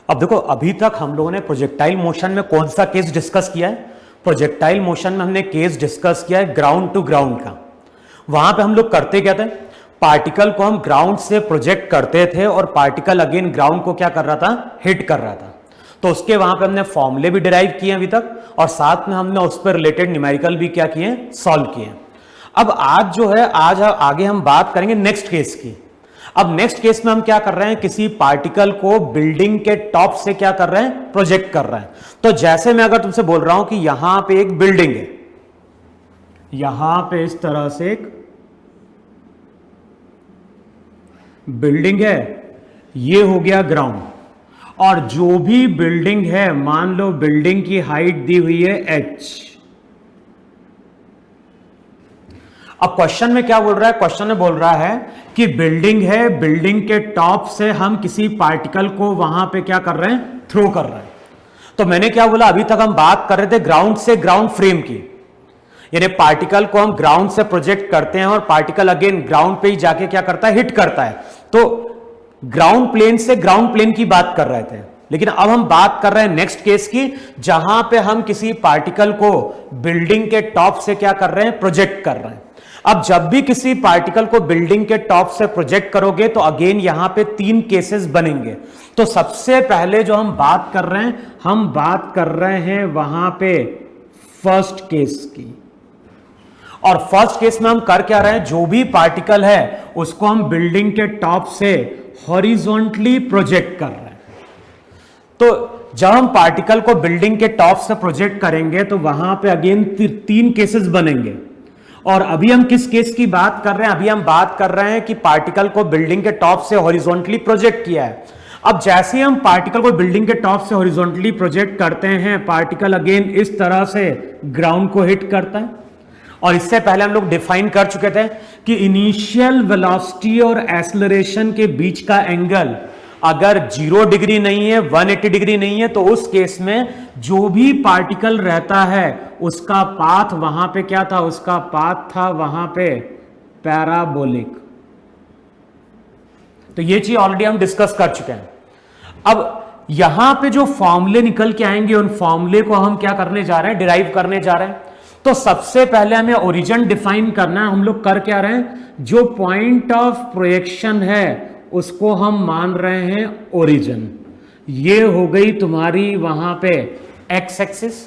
अब देखो, अभी तक हम लोगों ने प्रोजेक्टाइल मोशन में कौन सा केस डिस्कस किया है? प्रोजेक्टाइल मोशन में हमने केस डिस्कस किया है ग्राउंड टू ग्राउंड का। वहां पे हम लोग करते क्या थे, पार्टिकल को हम ग्राउंड से प्रोजेक्ट करते थे और पार्टिकल अगेन ग्राउंड को क्या कर रहा था, हिट कर रहा था। तो उसके वहां पे हमने फॉर्मूले भी डिराइव किए अभी तक, और साथ में हमने उस पर रिलेटेड न्यूमेरिकल भी क्या किए, सॉल्व किए। अब आज जो है, आज आगे हम बात करेंगे नेक्स्ट केस की। अब नेक्स्ट केस में हम क्या कर रहे हैं, किसी पार्टिकल को बिल्डिंग के टॉप से क्या कर रहे हैं, प्रोजेक्ट कर रहे हैं। तो जैसे मैं अगर तुमसे बोल रहा हूं कि यहां पे एक बिल्डिंग है, यहां पे इस तरह से एक बिल्डिंग है, ये हो गया ग्राउंड, और जो भी बिल्डिंग है, मान लो बिल्डिंग की हाइट दी हुई है h। अब क्वेश्चन में क्या बोल रहा है, क्वेश्चन में बोल रहा है कि बिल्डिंग है, बिल्डिंग के टॉप से हम किसी पार्टिकल को वहां पे क्या कर रहे हैं, थ्रो कर रहे हैं। तो मैंने क्या बोला, अभी तक हम बात कर रहे थे ग्राउंड से ग्राउंड फ्रेम की, यानी पार्टिकल को हम ग्राउंड से प्रोजेक्ट करते हैं और पार्टिकल अगेन ग्राउंड पे ही जाके क्या करता है, हिट करता है। तो ग्राउंड प्लेन से ग्राउंड प्लेन की बात कर रहे थे, लेकिन अब हम बात कर रहे हैं नेक्स्ट केस की, जहां पे हम किसी पार्टिकल को बिल्डिंग के टॉप से क्या कर रहे हैं, प्रोजेक्ट कर रहे हैं। अब जब भी किसी पार्टिकल को बिल्डिंग के टॉप से प्रोजेक्ट करोगे तो अगेन यहां पे 3 केसेस बनेंगे। तो सबसे पहले जो हम बात कर रहे हैं, हम बात कर रहे हैं वहां पे फर्स्ट केस की। और फर्स्ट केस में हम कर क्या रहे हैं, जो भी पार्टिकल है उसको हम बिल्डिंग के टॉप से हॉरिजॉन्टली प्रोजेक्ट कर रहे हैं। तो जब हम पार्टिकल को बिल्डिंग के टॉप से प्रोजेक्ट करेंगे तो वहां पे अगेन 3 केसेस बनेंगे। और अभी हम किस केस की बात कर रहे हैं, अभी हम बात कर रहे हैं कि पार्टिकल को बिल्डिंग के टॉप से हॉरिजॉन्टली प्रोजेक्ट किया है। अब जैसे ही हम पार्टिकल को बिल्डिंग के टॉप से हॉरिजॉन्टली प्रोजेक्ट करते हैं, पार्टिकल अगेन इस तरह से ग्राउंड को हिट करता है। और इससे पहले हम लोग डिफाइन कर चुके थे कि इनिशियल वेलोसिटी और एक्सेलरेशन के बीच का एंगल अगर 0 डिग्री नहीं है, 180 डिग्री नहीं है, तो उस केस में जो भी पार्टिकल रहता है उसका पाथ वहां पे क्या था, उसका पाथ था वहां पे पैराबोलिक। तो ये चीज ऑलरेडी हम डिस्कस कर चुके हैं। अब यहां पे जो फॉर्मूले निकल के आएंगे, उन फॉर्मूले को हम क्या करने जा रहे हैं, डिराइव करने जा रहे हैं। तो सबसे पहले हमें ओरिजिन डिफाइन करना है। हम लोग कर क्या रहे हैं, जो पॉइंट ऑफ प्रोजेक्शन है उसको हम मान रहे हैं ओरिजिन। ये हो गई तुम्हारी वहां पे एक्स एक्सिस।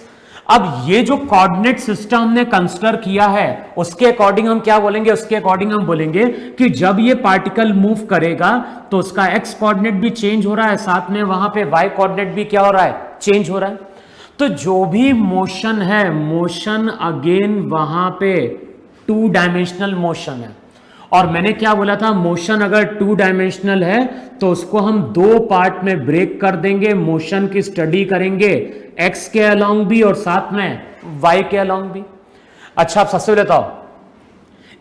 अब ये जो कोऑर्डिनेट सिस्टम हमने कंसीडर किया है उसके अकॉर्डिंग हम क्या बोलेंगे, उसके अकॉर्डिंग हम बोलेंगे कि जब ये पार्टिकल मूव करेगा तो उसका एक्स कोऑर्डिनेट भी चेंज हो रहा है, साथ में वहां पे वाई कोऑर्डिनेट भी क्या हो रहा है, चेंज हो रहा है। तो जो भी मोशन है, मोशन अगेन वहां पे 2 डायमेंशनल मोशन है। और मैंने क्या बोला था, मोशन अगर 2 डायमेंशनल है तो उसको हम 2 पार्ट में ब्रेक कर देंगे। मोशन की स्टडी करेंगे एक्स के अलोंग भी और साथ में वाई के अलोंग भी। अच्छा, अब सबसे पहले बताओ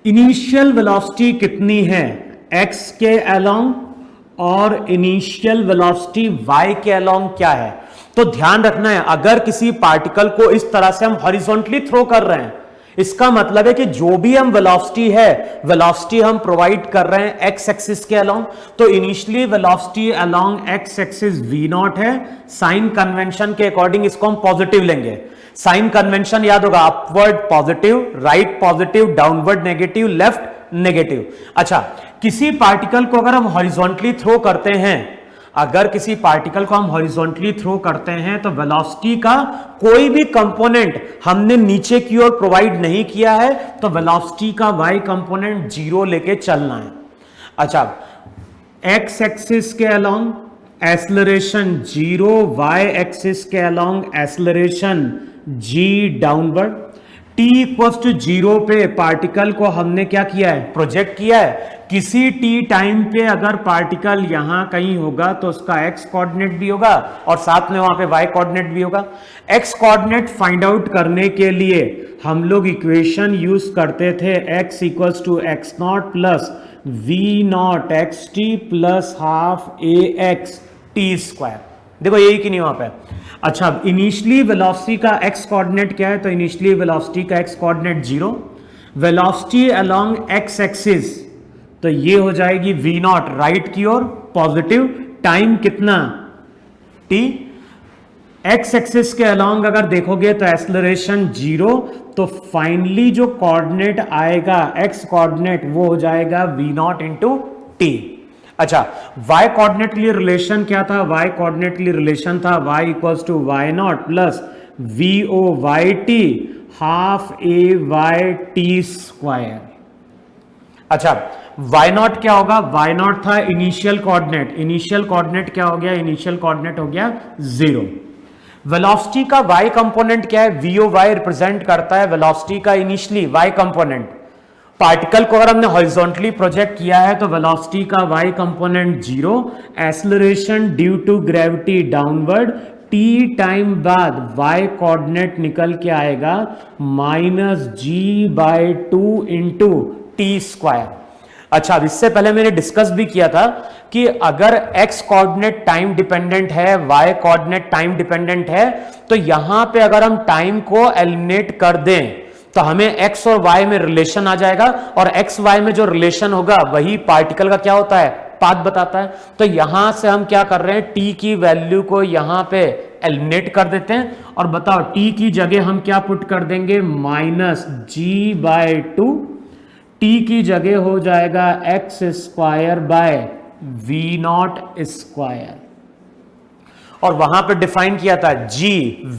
इनिशियल वेलोसिटी कितनी है एक्स के अलोंग, और इनिशियल वेलोसिटी वाई के अलोंग क्या है। तो ध्यान रखना है, अगर किसी पार्टिकल को इस तरह से हम हॉरिजॉन्टली थ्रो कर रहे हैं, इसका मतलब है कि जो भी हम वेलोसिटी है, वेलोसिटी हम प्रोवाइड कर रहे हैं एक्स एक्सिस के अलोंग। तो initially velocity along x axis v not है। साइन कन्वेंशन के अकॉर्डिंग इसको हम पॉजिटिव लेंगे। साइन कन्वेंशन याद होगा, upward positive, right positive, downward negative, left negative. अच्छा, किसी पार्टिकल को अगर हम हॉरिजॉन्टली थ्रो करते हैं, अगर किसी पार्टिकल को हम हॉरिजॉन्टली थ्रो करते हैं तो वेलोसिटी का कोई भी कंपोनेंट हमने नीचे की ओर प्रोवाइड नहीं किया है, तो वेलोसिटी का वाई कंपोनेंट 0 लेके चलना है। अच्छा, एक्स एक्सिस के अलोंग एक्सेलरेशन 0, वाई एक्सिस के along acceleration g downward. t equals to 0 पे पार्टिकल को हमने क्या किया है, प्रोजेक्ट किया है। किसी t टाइम पे अगर पार्टिकल यहां कहीं होगा तो उसका x कोऑर्डिनेट भी होगा और साथ में वहां पे y कोऑर्डिनेट भी होगा। x कोऑर्डिनेट फाइंड आउट करने के लिए हम लोग इक्वेशन यूज करते थे x equals to x naught plus v naught x t plus half a x t square. देखो यही कि नहीं वहां पे। अच्छा, इनिशियली वेलोसिटी का x कोऑर्डिनेट क्या है, तो इनिशियली वेलोसिटी का x coordinate 0, velocity along x axis तो ये हो जाएगी v नॉट राइट की ओर पॉजिटिव, टाइम कितना t। एक्स एक्सिस के अलोंग अगर देखोगे तो एक्सेलरेशन 0, तो फाइनली जो कोऑर्डिनेट आएगा एक्स कोऑर्डिनेट वो हो जाएगा v नॉट इंटू टी। अच्छा, y कोऑर्डिनेट के लिए रिलेशन क्या था? y कोऑर्डिनेट के लिए रिलेशन था y equals to y naught plus v O y t half a y t square. अच्छा, y नॉट क्या होगा? y नॉट था इनिशियल कोऑर्डिनेट, इनिशियल कोऑर्डिनेट क्या हो गया? इनिशियल कोऑर्डिनेट हो गया 0। वेलोसिटी का y कंपोनेंट क्या है? VOY रिप्रेजेंट करता है वेलोसिटी का इनिशियली y कंपोनेंट। पार्टिकल को अगर हमने हॉरिजॉन्टली प्रोजेक्ट किया है तो वेलोसिटी का y component 0, acceleration due to gravity downward, t time बाद y कोऑर्डिनेट निकल के आएगा -g/2 इंटू टी स्क्वायर। अच्छा, अब इससे पहले मैंने डिस्कस भी किया था कि अगर x कोऑर्डिनेट टाइम डिपेंडेंट है, y कोऑर्डिनेट टाइम डिपेंडेंट है, तो यहां पे अगर हम टाइम को एलिमिनेट कर दें तो हमें x और y में रिलेशन आ जाएगा, और x y में जो रिलेशन होगा वही पार्टिकल का क्या होता है? पाथ बताता है। तो यहां से हम क्या कर रहे हैं? t की वैल्यू को यहां पे एलिमिनेट कर देते हैं, और बताओ t की जगह हम क्या पुट कर देंगे? -g/2। t की जगह हो जाएगा x square by v naught square, और वहां पे डिफाइन किया था g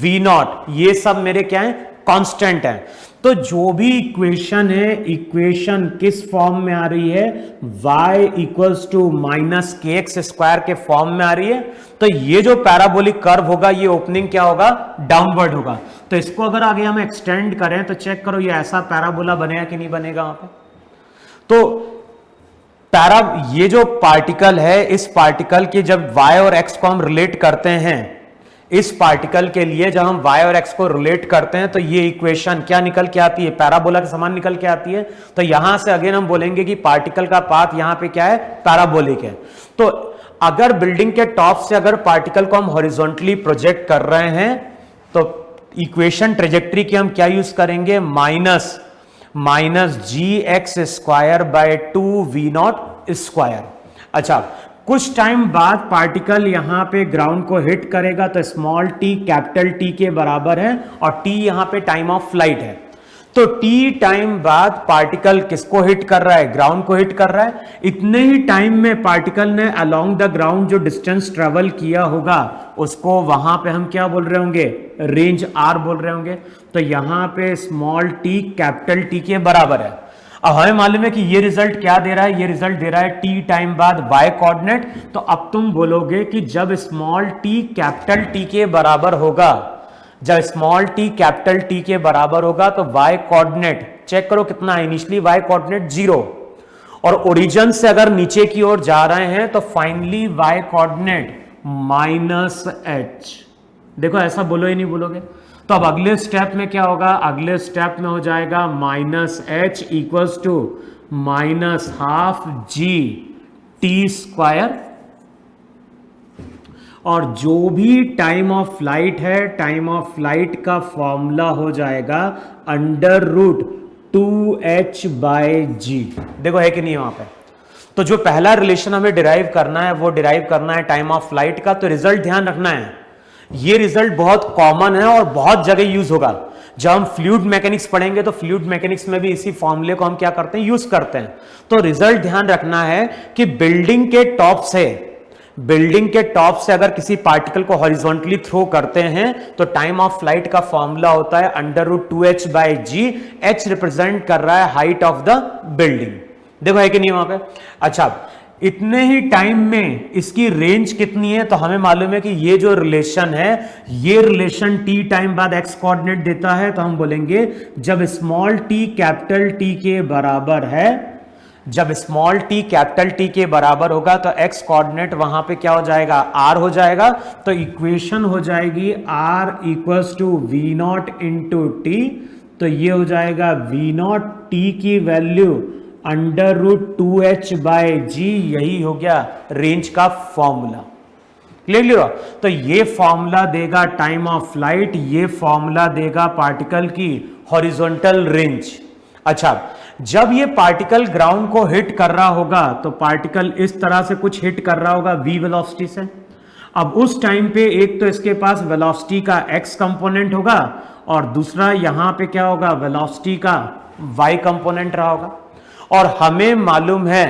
v नॉट, ये सब मेरे क्या है? कांस्टेंट है। तो जो भी इक्वेशन है, इक्वेशन किस फॉर्म में आ रही है? y equals to -kx square के फॉर्म में आ रही है। तो ये जो पैराबोलिक कर्व होगा ये ओपनिंग क्या होगा? डाउनवर्ड होगा। तो इसको अगर आगे हम एक्सटेंड करें तो चेक करो ये ऐसा पैराबोला बनेगा कि नहीं बनेगा वहां पे? तो ये जो पार्टिकल है, इस पार्टिकल के जब y और x को हम रिलेट करते हैं, इस पार्टिकल के लिए जब हम y और x को रिलेट करते हैं तो ये इक्वेशन क्या निकल के आती है? पैराबोला के समान निकल के आती है। तो यहां से अगेन हम बोलेंगे कि पार्टिकल का पाथ यहां पे क्या है? पैराबोलिक है। तो अगर बिल्डिंग के टॉप से अगर पार्टिकल को हम हॉरिजॉन्टली प्रोजेक्ट कर रहे हैं तो इक्वेशन ट्रेजेक्ट्री की हम क्या यूज करेंगे? -gx²/2v0 square. अच्छा, कुछ टाइम बाद पार्टिकल यहां पे ग्राउंड को हिट करेगा तो स्मॉल t कैपिटल T के बराबर है, और t यहां पे टाइम ऑफ फ्लाइट है। तो t टाइम बाद पार्टिकल किसको हिट कर रहा है? ग्राउंड को हिट कर रहा है। इतने ही टाइम में पार्टिकल ने अलोंग द ग्राउंड जो डिस्टेंस ट्रेवल किया होगा उसको वहां पे हम क्या बोल रहे होंगे? रेंज r बोल रहे होंगे। तो यहां पे स्मॉल t कैपिटल T के बराबर है। अब हमें मालूम है कि ये रिजल्ट क्या दे रहा है? ये रिजल्ट दे रहा है t टाइम बाद y कोऑर्डिनेट। तो अब तुम बोलोगे कि जब स्मॉल t कैपिटल T के बराबर होगा, जब स्मॉल t कैपिटल T के बराबर होगा तो y कोऑर्डिनेट चेक करो कितना है? इनिशियली y कोऑर्डिनेट 0, और ओरिजिन से अगर नीचे की ओर जा रहे हैं तो फाइनली y कोऑर्डिनेट -h। देखो ऐसा बोलो ही नहीं बोलोगे। तो अब अगले स्टेप में क्या होगा? अगले स्टेप में हो जाएगा -h इक्वल्स टू -12g/t², और जो भी टाइम ऑफ फ्लाइट है, टाइम ऑफ फ्लाइट का फॉर्मूला हो जाएगा √2h/g। देखो है कि नहीं वहां पे? तो जो पहला रिलेशन हमें डिराइव करना है वो डिराइव करना है टाइम ऑफ फ्लाइट का। तो रिजल्ट ध्यान रखना है, ये रिजल्ट बहुत कॉमन है और बहुत जगह यूज होगा। जब हम फ्लूइड मैकेनिक्स पढ़ेंगे तो फ्लूइड मैकेनिक्स में भी इसी फॉर्मूले को हम क्या करते हैं? यूज करते हैं। तो रिजल्ट ध्यान रखना है कि बिल्डिंग के टॉप से अगर किसी पार्टिकल को हॉरिजॉन्टली थ्रो करते हैं तो टाइम ऑफ फ्लाइट का फॉर्मूला होता है √2h/g। h रिप्रेजेंट कर रहा है हाइट ऑफ द बिल्डिंग। देखो है कि नहीं वहां पे? अच्छा, इतने ही टाइम में इसकी रेंज कितनी है? तो हमें मालूम है कि ये जो रिलेशन है, ये रिलेशन t टाइम बाद x कोऑर्डिनेट देता है। तो हम बोलेंगे जब स्मॉल t कैपिटल T के बराबर है, जब स्मॉल t कैपिटल T के बराबर होगा तो x कोऑर्डिनेट वहां पे क्या हो जाएगा? r हो जाएगा। तो इक्वेशन हो जाएगी r equals to v0 into t. तो ये हो जाएगा v0 t की वैल्यू √2h/g। यही हो गया रेंज का फॉर्मूला। क्लियर? तो ये फॉर्मूला देगा टाइम ऑफ फ्लाइट, ये फॉर्मूला देगा पार्टिकल की हॉरिजॉन्टल रेंज। अच्छा, जब ये पार्टिकल ग्राउंड को हिट कर रहा होगा तो पार्टिकल इस तरह से कुछ हिट कर रहा होगा v वेलोसिटी से। अब उस टाइम पे एक तो इसके पास वेलोसिटी का x कंपोनेंट होगा और दूसरा यहां पे क्या होगा, वेलोसिटी का y कंपोनेंट रहा होगा। और हमें मालूम है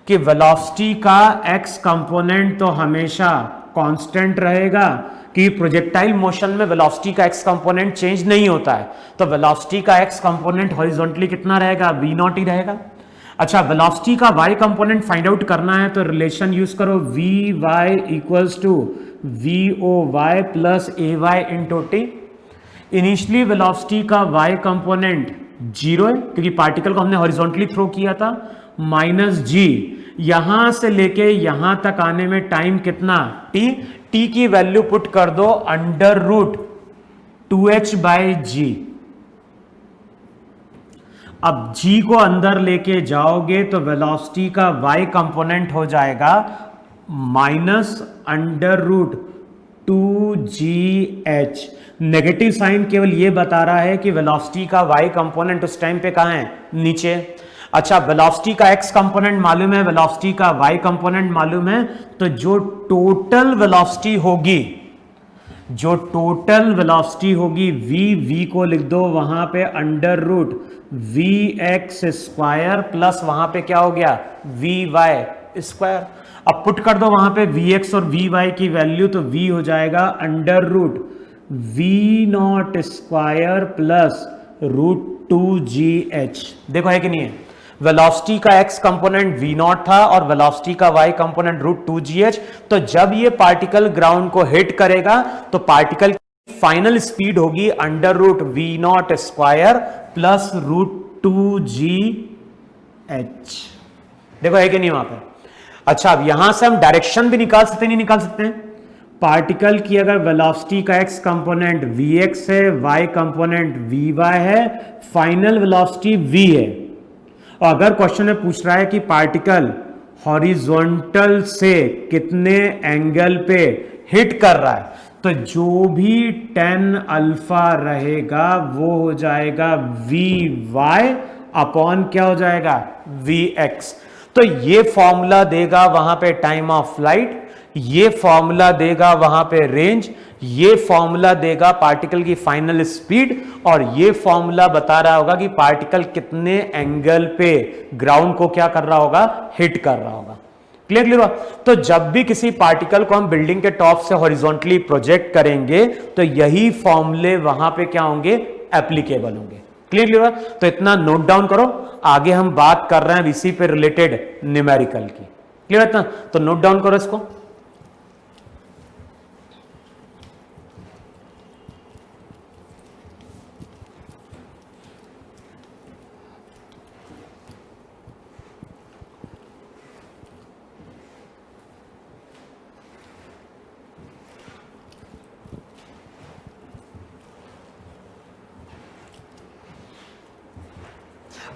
कि वेलोसिटी का x कंपोनेंट तो हमेशा कांस्टेंट रहेगा, कि प्रोजेक्टाइल मोशन में वेलोसिटी का x कंपोनेंट चेंज नहीं होता है, तो वेलोसिटी का x कंपोनेंट हॉरिजॉन्टली कितना रहेगा, v नॉट ही रहेगा। अच्छा, वेलोसिटी का y कंपोनेंट फाइंड आउट करना है तो रिलेशन यूज करो, v y equals to V O y plus a y into t. Initially velocity का y कंपोनेंट 0 है क्योंकि पार्टिकल को हमने हॉरिजॉन्टली थ्रो किया था, माइनस जी, यहां से लेके यहां तक आने में टाइम कितना, t, t की वैल्यू पुट कर दो अंडर रूट 2h बाई जी। अब g को अंदर लेके जाओगे तो वेलोसिटी का y कंपोनेंट हो जाएगा minus under root 2gh। Negative sign केवल ये बता रहा है कि वेलोसिटी का y कंपोनेंट उस टाइम पे कहां है, नीचे। अच्छा, वेलोसिटी का x कंपोनेंट मालूम है, वेलोसिटी का y कंपोनेंट मालूम है, तो जो टोटल वेलोसिटी होगी, जो टोटल वेलोसिटी होगी v को लिख दो वहां पे under root v x square plus वहां पे क्या हो गया, वी वाई स्क्वायर। अब पुट कर दो वहां पे वी एक्स और वी वाई की वैल्यू, तो v हो जाएगा under root v naught square plus root 2gh। देखो है कि नहीं है, वेलोसिटी का x कंपोनेंट v नॉट था और वेलोसिटी का y कंपोनेंट रूट 2gh। तो जब ये पार्टिकल ग्राउंड को हिट करेगा तो पार्टिकल की फाइनल स्पीड होगी under root v naught square plus root 2gh। देखो है कि नहीं वहां पर। अच्छा, अब यहां से हम डायरेक्शन भी निकाल सकते, नहीं निकाल सकते हैं। पार्टिकल की अगर वेलोसिटी का x कंपोनेंट vx है, y कंपोनेंट vy है, फाइनल वेलोसिटी v है, और अगर क्वेश्चन में पूछ रहा है कि पार्टिकल हॉरिजॉन्टल से कितने एंगल पे हिट कर रहा है, तो जो भी tan अल्फा रहेगा वो हो जाएगा vy अपॉन क्या हो जाएगा, vx। तो ये फॉर्मूला देगा वहां पे टाइम ऑफ फ्लाइट, ये फॉर्मूला देगा वहां पे रेंज, ये फॉर्मूला देगा पार्टिकल की फाइनल स्पीड, और ये फॉर्मूला बता रहा होगा कि पार्टिकल कितने एंगल पे ग्राउंड को क्या कर रहा होगा, हिट कर रहा होगा। क्लियर क्लियर हुआ। तो जब भी किसी पार्टिकल को हम बिल्डिंग के टॉप से हॉरिजॉन्टली प्रोजेक्ट करेंगे तो यही फॉर्मूले वहां पे क्या होंगे, एप्लीकेबल होंगे। क्लियर क्लियर हुआ। तो इतना नोट डाउन करो, आगे हम बात कर रहे हैं इसी पे रिलेटेड न्यूमेरिकल की। क्लियर है इतना, तो नोट डाउन करो इसको।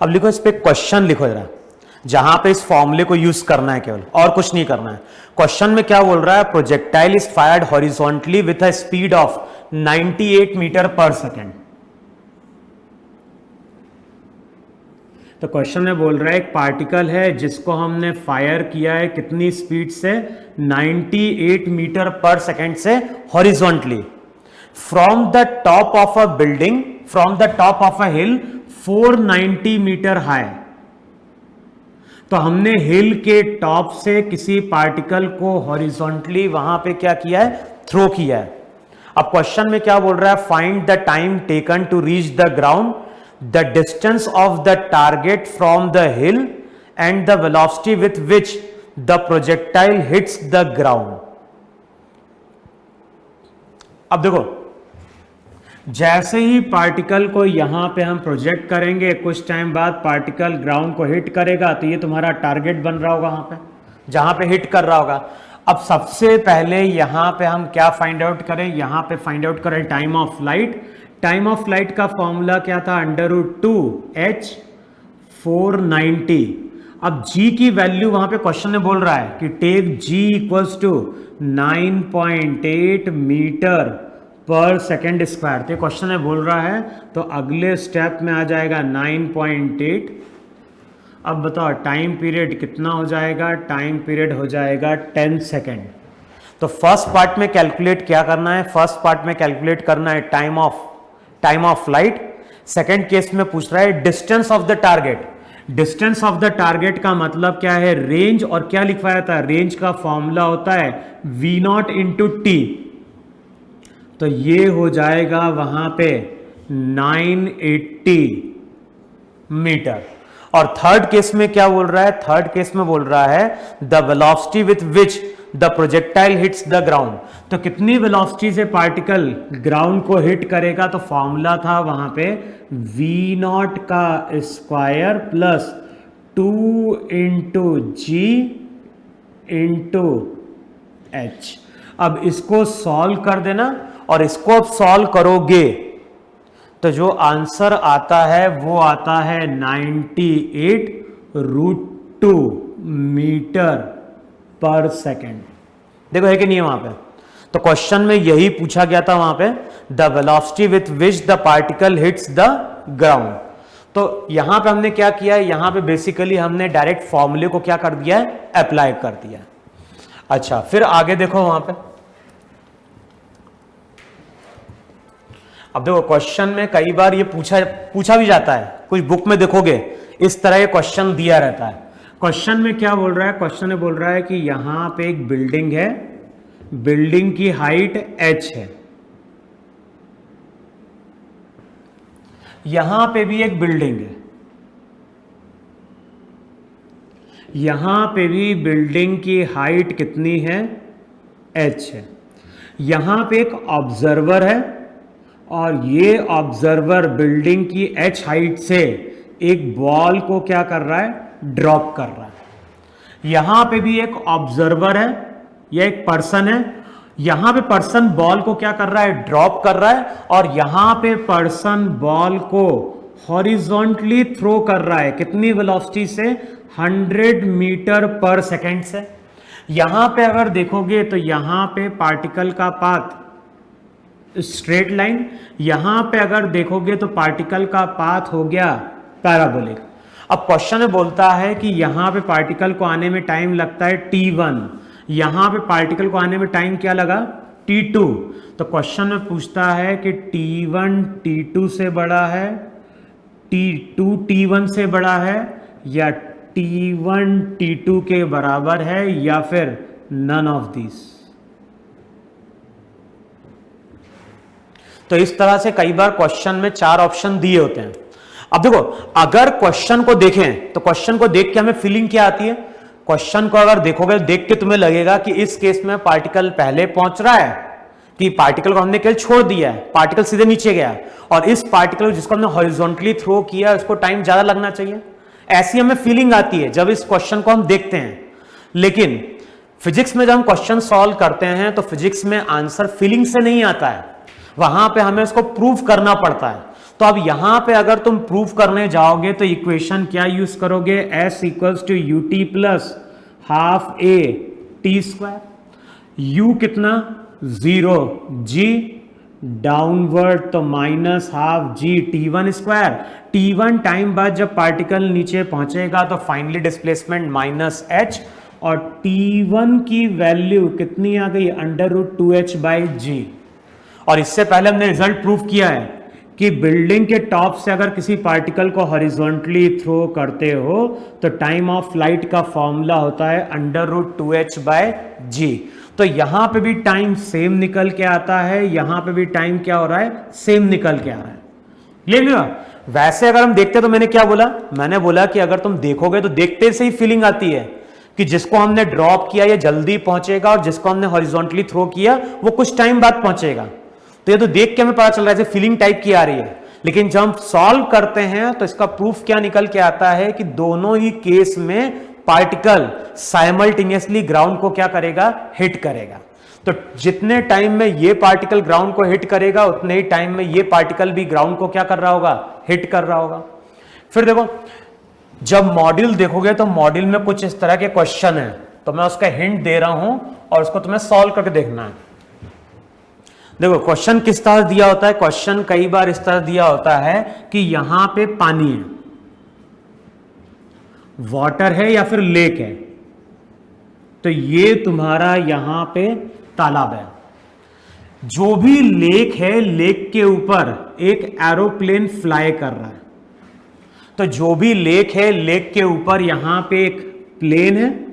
अब लिखो इस पे क्वेश्चन लिखो जरा, जहां पे इस फॉर्मूले को यूज करना है केवल, और कुछ नहीं करना है। क्वेश्चन में क्या बोल रहा है, projectile is fired horizontally with a speed of 98 metre per second. तो क्वेश्चन में बोल रहा है एक पार्टिकल है जिसको हमने फायर किया है कितनी स्पीड से, 98 मीटर पर सेकेंड से horizontally, from the top of a building, from the top of a hill 490 metre high. तो हमने हिल के टॉप से किसी पार्टिकल को हॉरिजॉन्टली वहां पे क्या किया है, थ्रो किया है। अब क्वेश्चन में क्या बोल रहा है, find the time taken to reach the ground, the distance of the target from the hill and the velocity with which the projectile hits the ground. अब देखो, जैसे ही पार्टिकल को यहां पे हम प्रोजेक्ट करेंगे, कुछ टाइम बाद पार्टिकल ग्राउंड को हिट करेगा, तो ये तुम्हारा टारगेट बन रहा होगा वहां पे जहां पे हिट कर रहा होगा। अब सबसे पहले यहां पे हम क्या फाइंड आउट करें, यहां पे फाइंड आउट करें time of flight. Time of flight का फॉर्मूला क्या था, अंडर रूट 2h 490। अब g की वैल्यू वहां पे क्वेश्चन में बोल रहा है कि take g equals to 9.8 metre per second square. तो क्वेश्चन में बोल रहा है, तो अगले स्टेप में आ जाएगा 9.8। अब बताओ टाइम पीरियड कितना हो जाएगा, टाइम पीरियड हो जाएगा 10 सेकेंड। तो फर्स्ट पार्ट में कैलकुलेट क्या करना है, फर्स्ट पार्ट में कैलकुलेट करना है time of flight. Second case में पूछ रहा है distance of the target. Distance of the target का मतलब क्या है, रेंज, और क्या लिखवाया था, रेंज का फॉर्मूला होता है V0 इंटू टी। तो ये हो जाएगा वहां पे 980 मीटर। और थर्ड केस में क्या बोल रहा है, थर्ड केस में बोल रहा है the velocity with which the projectile hits the ground. तो कितनी वेलोसिटी से पार्टिकल ग्राउंड को हिट करेगा, तो फॉर्मूला था वहां पे V0 का स्क्वायर प्लस 2 इंटू जी इंटू एच। अब इसको सॉल्व कर देना, और इसको अब सॉल्व करोगे तो जो आंसर आता है वो आता है 98√2 मीटर पर सेकेंड। देखो है कि नहीं है वहां पे। तो क्वेश्चन में यही पूछा गया था वहां पे, the velocity with which the particle hits the ground. तो यहां पे हमने क्या किया है, यहां पे बेसिकली हमने डायरेक्ट फॉर्मूले को क्या कर दिया है, अप्लाई कर दिया है। अच्छा, फिर आगे देखो वहां पे। अब देखो क्वेश्चन में कई बार ये पूछा भी जाता है, कुछ बुक में देखोगे इस तरह ये क्वेश्चन दिया रहता है। क्वेश्चन में क्या बोल रहा है, क्वेश्चन में बोल रहा है कि यहां पे एक बिल्डिंग है, बिल्डिंग की हाइट h है, यहां पे भी एक बिल्डिंग है, यहां पे भी बिल्डिंग की हाइट कितनी है, h है। यहां पे एक ऑब्जर्वर है, और ये ऑब्जर्वर बिल्डिंग की h हाइट से एक बॉल को क्या कर रहा है, ड्रॉप कर रहा है। यहां पे भी एक ऑब्जर्वर है, यह एक पर्सन है, यहां पे पर्सन बॉल को क्या कर रहा है, ड्रॉप कर रहा है, और यहां पे पर्सन बॉल को हॉरिजॉन्टली थ्रो कर रहा है, कितनी वेलोसिटी से, 100 मीटर पर सेकेंड से। यहां पे अगर देखोगे तो यहां पे पार्टिकल का पाथ स्ट्रेट लाइन, यहां पे अगर देखोगे तो पार्टिकल का पाथ हो गया पैराबोलिक। अब क्वेश्चन में बोलता है कि यहां पे पार्टिकल को आने में टाइम लगता है t1, यहां पे पार्टिकल को आने में टाइम क्या लगा, t2। तो क्वेश्चन में पूछता है कि t1 t2 से बड़ा है, t2 t1 से बड़ा है, या t1 t2 के बराबर है, या फिर नन ऑफ दिस। तो इस तरह से कई बार क्वेश्चन में 4 ऑप्शन दिए होते हैं। अब देखो, अगर क्वेश्चन को देखें तो क्वेश्चन को देख के हमें फीलिंग क्या आती है, क्वेश्चन को अगर देखोगे देख के तुम्हें लगेगा कि इस केस में पार्टिकल पहले पहुंच रहा है, कि पार्टिकल को हमने केवल छोड़ दिया है, पार्टिकल सीधे नीचे गया, और इस पार्टिकल जिसको हमने हॉरिजॉन्टली थ्रो किया उसको टाइम ज्यादा लगना चाहिए। ऐसी हमें फीलिंग आती है जब इस क्वेश्चन को हम देखते हैं। लेकिन फिजिक्स में जब हम क्वेश्चन सॉल्व करते हैं तो फिजिक्स में आंसर फीलिंग से नहीं आता है, वहां पे हमें उसको प्रूव करना पड़ता है। तो अब यहां पे अगर तुम प्रूव करने जाओगे तो इक्वेशन क्या यूज करोगे, S equals to u t plus half a t square, U कितना 0, G डाउनवर्ड तो minus half G T1 square. T1 time बाद जब पार्टिकल नीचे पहुंचेगा तो फाइनली डिस्प्लेसमेंट माइनस H, और T1 की वैल्यू कितनी आ गई, √2h/g। और इससे पहले हमने रिजल्ट प्रूव किया है कि बिल्डिंग के टॉप से अगर किसी पार्टिकल को हॉरिजॉन्टली थ्रो करते हो तो टाइम ऑफ फ्लाइट का फॉर्मूला होता है √2h/g। तो यहां पे भी टाइम सेम निकल के आता है, यहां पे भी टाइम क्या हो रहा है, सेम निकल के आ रहा है। ले लिया। वैसे अगर हम देखते तो मैंने क्या बोला, मैंने बोला कि अगर तुम देखोगे तो देखते से ही फीलिंग आती है कि जिसको हमने ड्रॉप किया ये जल्दी पहुंचेगा, और जिसको हमने हॉरिजॉन्टली थ्रो किया वो कुछ टाइम बाद पहुंचेगा। तो ये तो देख के हमें पता चल रहा है फीलिंग टाइप की आ रही है। लेकिन जब हम सॉल्व करते हैं तो इसका प्रूफ क्या निकल के आता है कि दोनों ही केस में पार्टिकल साइमल्टेनियसली ग्राउंड को क्या करेगा, हिट करेगा। तो जितने टाइम में ये पार्टिकल ग्राउंड को हिट करेगा उतने ही टाइम में ये पार्टिकल भी ग्राउंड को क्या कर रहा होगा, हिट कर रहा होगा। फिर देखो, जब मॉड्यूल देखोगे तो मॉड्यूल में कुछ इस तरह के क्वेश्चन है, तो मैं उसका हिंट दे रहा हूं और उसको तुम्हें सॉल्व करके देखना है। देखो क्वेश्चन किस तरह दिया होता है, क्वेश्चन कई बार इस तरह दिया होता है कि यहां पे पानी है, वाटर है या फिर लेक है, तो ये तुम्हारा यहां पे तालाब है। जो भी लेक है, लेक के ऊपर एक एरोप्लेन फ्लाई कर रहा है। तो जो भी लेक है, लेक के ऊपर यहां पे एक प्लेन है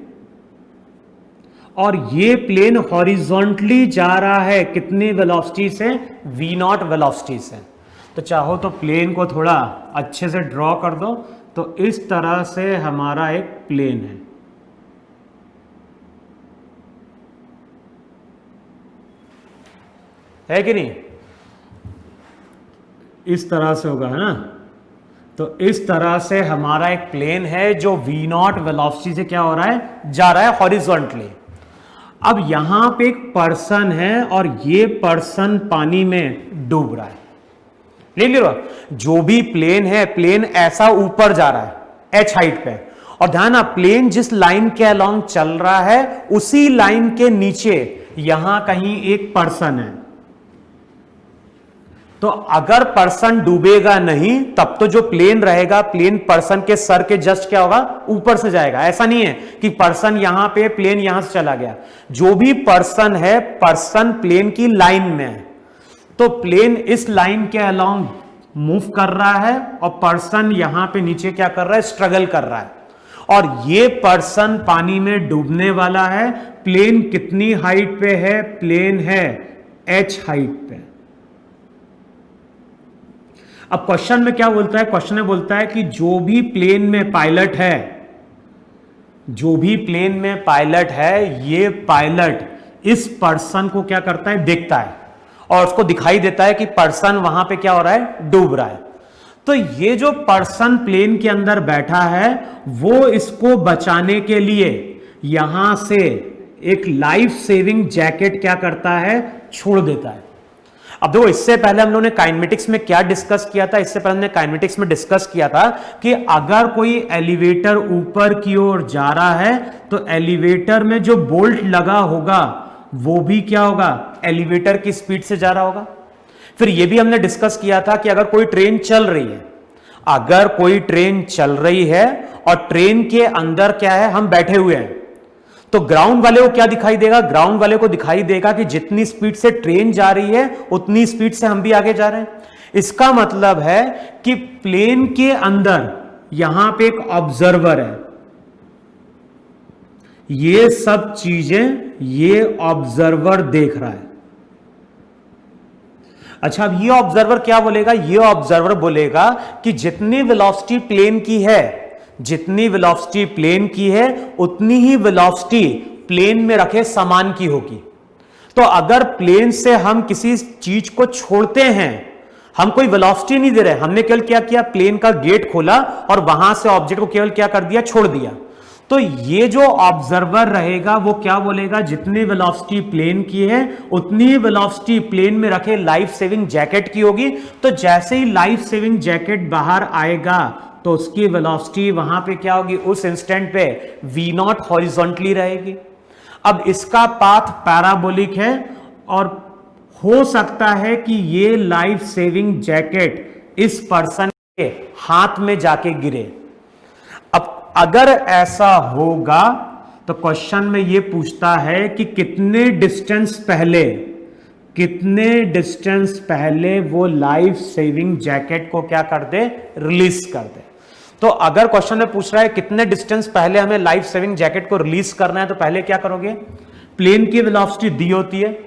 और ये प्लेन हॉरिजॉन्टली जा रहा है कितनी वेलोसिटी से? v0 वेलोसिटी से। तो चाहो तो प्लेन को थोड़ा अच्छे से ड्रॉ कर दो। तो इस तरह से हमारा एक प्लेन है कि नहीं? इस तरह से होगा, है ना? तो इस तरह से हमारा एक प्लेन है जो v0 वेलोसिटी से क्या हो रहा है? जा रहा है हॉरिजॉन्टली। अब यहां पे एक पर्सन है और ये पर्सन पानी में डूब रहा है। ले लो, जो भी प्लेन है, प्लेन ऐसा ऊपर जा रहा है h हाइट पे, और ध्यान, प्लेन जिस लाइन के अलोंग चल रहा है उसी लाइन के नीचे यहां कहीं एक पर्सन है। तो अगर पर्सन डूबेगा नहीं तब तो जो प्लेन रहेगा, प्लेन पर्सन के सर के जस्ट क्या होगा? ऊपर से जाएगा। ऐसा नहीं है कि पर्सन यहां पे, प्लेन यहां से चला गया। जो भी पर्सन है, पर्सन प्लेन की लाइन में है, तो प्लेन इस लाइन के अलोंग मूव कर रहा है और पर्सन यहां पे नीचे क्या कर रहा है? स्ट्रगल कर रहा है। और ये पर्सन पानी में डूबने वाला है। प्लेन कितनी हाइट पे है? प्लेन है h हाइट पे। अब क्वेश्चन में क्या बोलता है? क्वेश्चन में बोलता है कि जो भी प्लेन में पायलट है, जो भी प्लेन में पायलट है, ये पायलट इस पर्सन को क्या करता है? देखता है और उसको दिखाई देता है कि पर्सन वहां पे क्या हो रहा है? डूब रहा है। तो ये जो पर्सन प्लेन के अंदर बैठा है वो इसको बचाने के लिए यहां से एक लाइफ सेविंग जैकेट क्या करता है? छोड़ देता है। अब देखो, इससे पहले हम लोगों ने काइनेमेटिक्स में क्या डिस्कस किया था? इससे पहले हमने काइनेमेटिक्स में डिस्कस किया था कि अगर कोई एलिवेटर ऊपर की ओर जा रहा है तो एलिवेटर में जो बोल्ट लगा होगा वो भी क्या होगा? एलिवेटर की स्पीड से जा रहा होगा। फिर यह भी हमने डिस्कस किया था कि अगर कोई ट्रेन चल रही है, अगर कोई ट्रेन चल रही है और ट्रेन के अंदर क्या है? हम बैठे हुए हैं, तो ग्राउंड वाले को क्या दिखाई देगा? ग्राउंड वाले को दिखाई देगा कि जितनी स्पीड से ट्रेन जा रही है उतनी स्पीड से हम भी आगे जा रहे हैं। इसका मतलब है कि प्लेन के अंदर यहां पे एक ऑब्जर्वर है। ये सब चीजें ये ऑब्जर्वर देख रहा है। अच्छा, अब ये ऑब्जर्वर क्या बोलेगा? ये ऑब्जर्वर बोलेगा कि जितनी वेलोसिटी प्लेन की है, जितनी वेलोसिटी प्लेन की है उतनी ही वेलोसिटी प्लेन में रखे सामान की होगी। तो अगर प्लेन से हम किसी चीज को छोड़ते हैं, हम कोई वेलोसिटी नहीं दे रहे, हमने केवल क्या किया? प्लेन का गेट खोला और वहां से ऑब्जेक्ट को केवल क्या कर दिया? छोड़ दिया। तो ये जो ऑब्जर्वर रहेगा वो क्या बोलेगा? जितनी वेलोसिटी प्लेन की है उतनी वेलोसिटी प्लेन में रखे लाइफ सेविंग जैकेट की होगी। तो जैसे ही लाइफ सेविंग जैकेट बाहर आएगा तो उसकी वेलोसिटी वहां पे क्या होगी? उस इंस्टेंट पे v0 हॉरिजॉन्टली रहेगी। अब इसका पाथ पैराबोलिक है और हो सकता है कि ये लाइफ सेविंग जैकेट इस पर्सन के हाथ में जाके गिरे। अब अगर ऐसा होगा तो क्वेश्चन में ये पूछता है कि कितने डिस्टेंस पहले वो लाइफ सेविंग जैकेट को क्या कर दे? रिलीज कर दे। तो अगर क्वेश्चन में पूछ रहा है कितने डिस्टेंस पहले हमें लाइफ सेविंग जैकेट को रिलीज करना है, तो पहले क्या करोगे? प्लेन की वेलोसिटी दी होती है,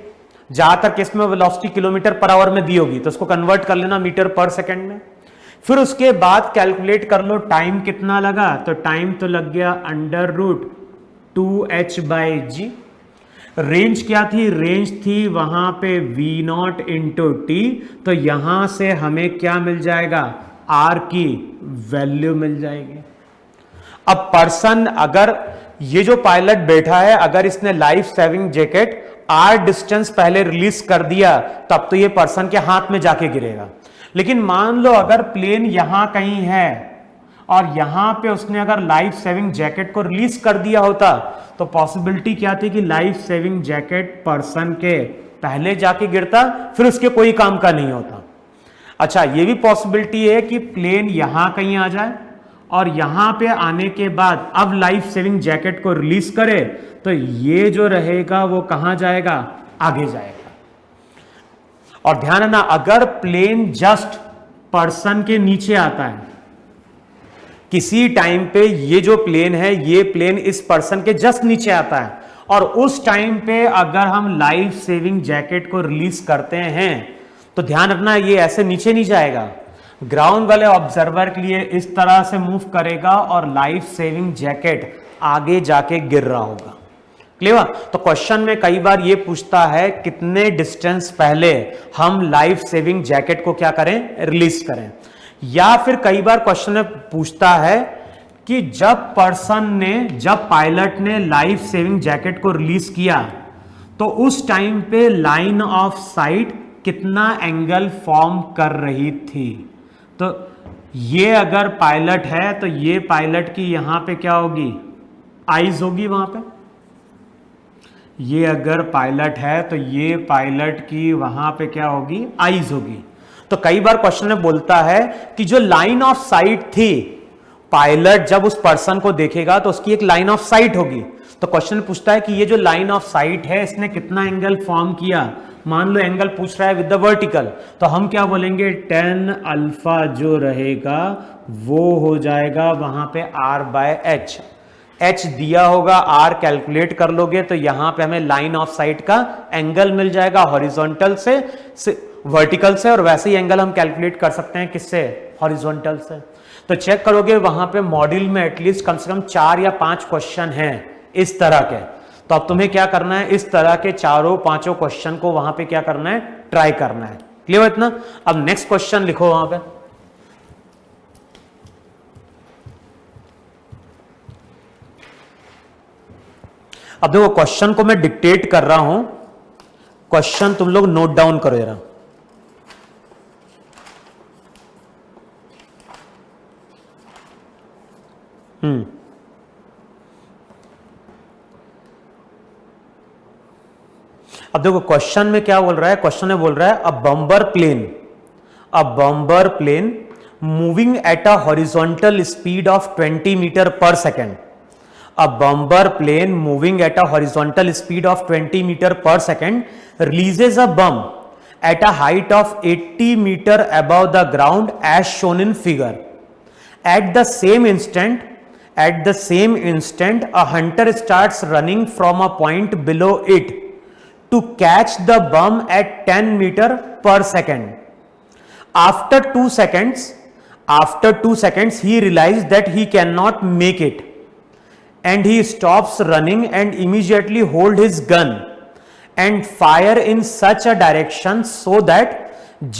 ज्यादातर केस में वेलोसिटी किलोमीटर पर आवर में दी होगी, तो उसको कन्वर्ट कर लेना मीटर पर सेकंड में। फिर उसके बाद कैलकुलेट कर लो टाइम कितना लगा। तो टाइम तो लग गया √2h/g। रेंज क्या थी? रेंज थी वहां पे v0 इंटू टी। तो यहां से हमें क्या मिल जाएगा? r की वैल्यू मिल जाएगी। अब पर्सन, अगर ये जो पायलट बैठा है, अगर इसने life saving jacket r distance पहले रिलीज कर दिया तब तो ये पर्सन के हाथ में जाके गिरेगा। लेकिन मान लो अगर प्लेन यहां कहीं है और यहां पे उसने अगर लाइफ सेविंग जैकेट को रिलीज कर दिया होता तो पॉसिबिलिटी क्या थी कि लाइफ सेविंग जैकेट पर्सन के पहले जाके गिरता, फिर उसके कोई काम का नहीं होता। अच्छा, ये भी पॉसिबिलिटी है कि प्लेन यहां कहीं आ जाए और यहां पे आने के बाद अब लाइफ सेविंग जैकेट को रिलीज करे तो ये जो रहेगा वो कहां जाएगा? आगे जाएगा। और ध्यान रखना, अगर प्लेन जस्ट पर्सन के नीचे आता है, किसी टाइम पे ये जो प्लेन है, ये प्लेन इस पर्सन के जस्ट नीचे आता है, और उस टाइम पे अगर हम लाइफ सेविंग जैकेट को रिलीज करते हैं, तो ध्यान रखना ये ऐसे नीचे नहीं जाएगा, ग्राउंड वाले ऑब्जर्वर के लिए इस तरह से मूव करेगा और लाइफ सेविंग जैकेट आगे जाके गिर रहा होगा। क्लियर? तो क्वेश्चन में कई बार ये पूछता है कितने डिस्टेंस पहले हम लाइफ सेविंग जैकेट को क्या करें, रिलीज करें। या फिर कई बार क्वेश्चन में पूछता है कि जब पायलट ने लाइफ सेविंग जैकेट को रिलीज किया, तो उस टाइम पे लाइन ऑफ साइट कितना एंगल फॉर्म कर रही थी। तो ये अगर पायलट है तो ये पायलट की यहां पे क्या होगी, आईज होगी वहां पे। ये अगर पायलट है तो ये पायलट की वहां पे क्या होगी, आईज होगी। तो कई बार क्वेश्चन में बोलता है कि जो लाइन ऑफ साइट थी, पायलट जब उस पर्सन को देखेगा तो उसकी एक लाइन ऑफ साइट होगी। तो क्वेश्चन पूछता है कि ये जो लाइन ऑफ साइट है, इसने कितना एंगल फॉर्म किया। मान लो एंगल पूछ रहा है विद द वर्टिकल, तो हम क्या बोलेंगे, 10 अल्फा जो रहेगा वो हो जाएगा वहां पे R/H। H दिया होगा, R कैलकुलेट कर लोगे तो यहां पे हमें लाइन ऑफ साइट का एंगल मिल जाएगा हॉरिजॉन्टल से वर्टिकल से, और वैसे ही एंगल हम कैलकुलेट कर सकते हैं किससे, हॉरिजॉन्टल से। तो चेक करोगे वहां पे मॉड्यूल में एटलीस्ट कम से कम 4 या 5 क्वेश्चन हैं इस तरह के। तो अब तुम्हें क्या करना है, इस तरह के 4-5 क्वेश्चन को वहां पे क्या करना है, ट्राई करना है। क्लियर इतना? अब नेक्स्ट क्वेश्चन लिखो वहां पे। अब देखो क्वेश्चन को मैं डिक्टेट कर रहा हूं, क्वेश्चन तुम लोग नोट डाउन करो जरा। अब देखो क्वेश्चन में क्या बोल रहा है, क्वेश्चन में बोल रहा है a bomber plane moving at a horizontal speed of 20 metre per second. A bomber plane moving at a horizontal speed of 20 meter per second releases a bomb at a height of 80 meter above the ground as shown in figure. At the same instant, a hunter starts running from a point below it to catch the bomb at 10 meter per second. After 2 seconds, he realizes that he cannot make it, and he stops running and immediately hold his gun and fire in such a direction so that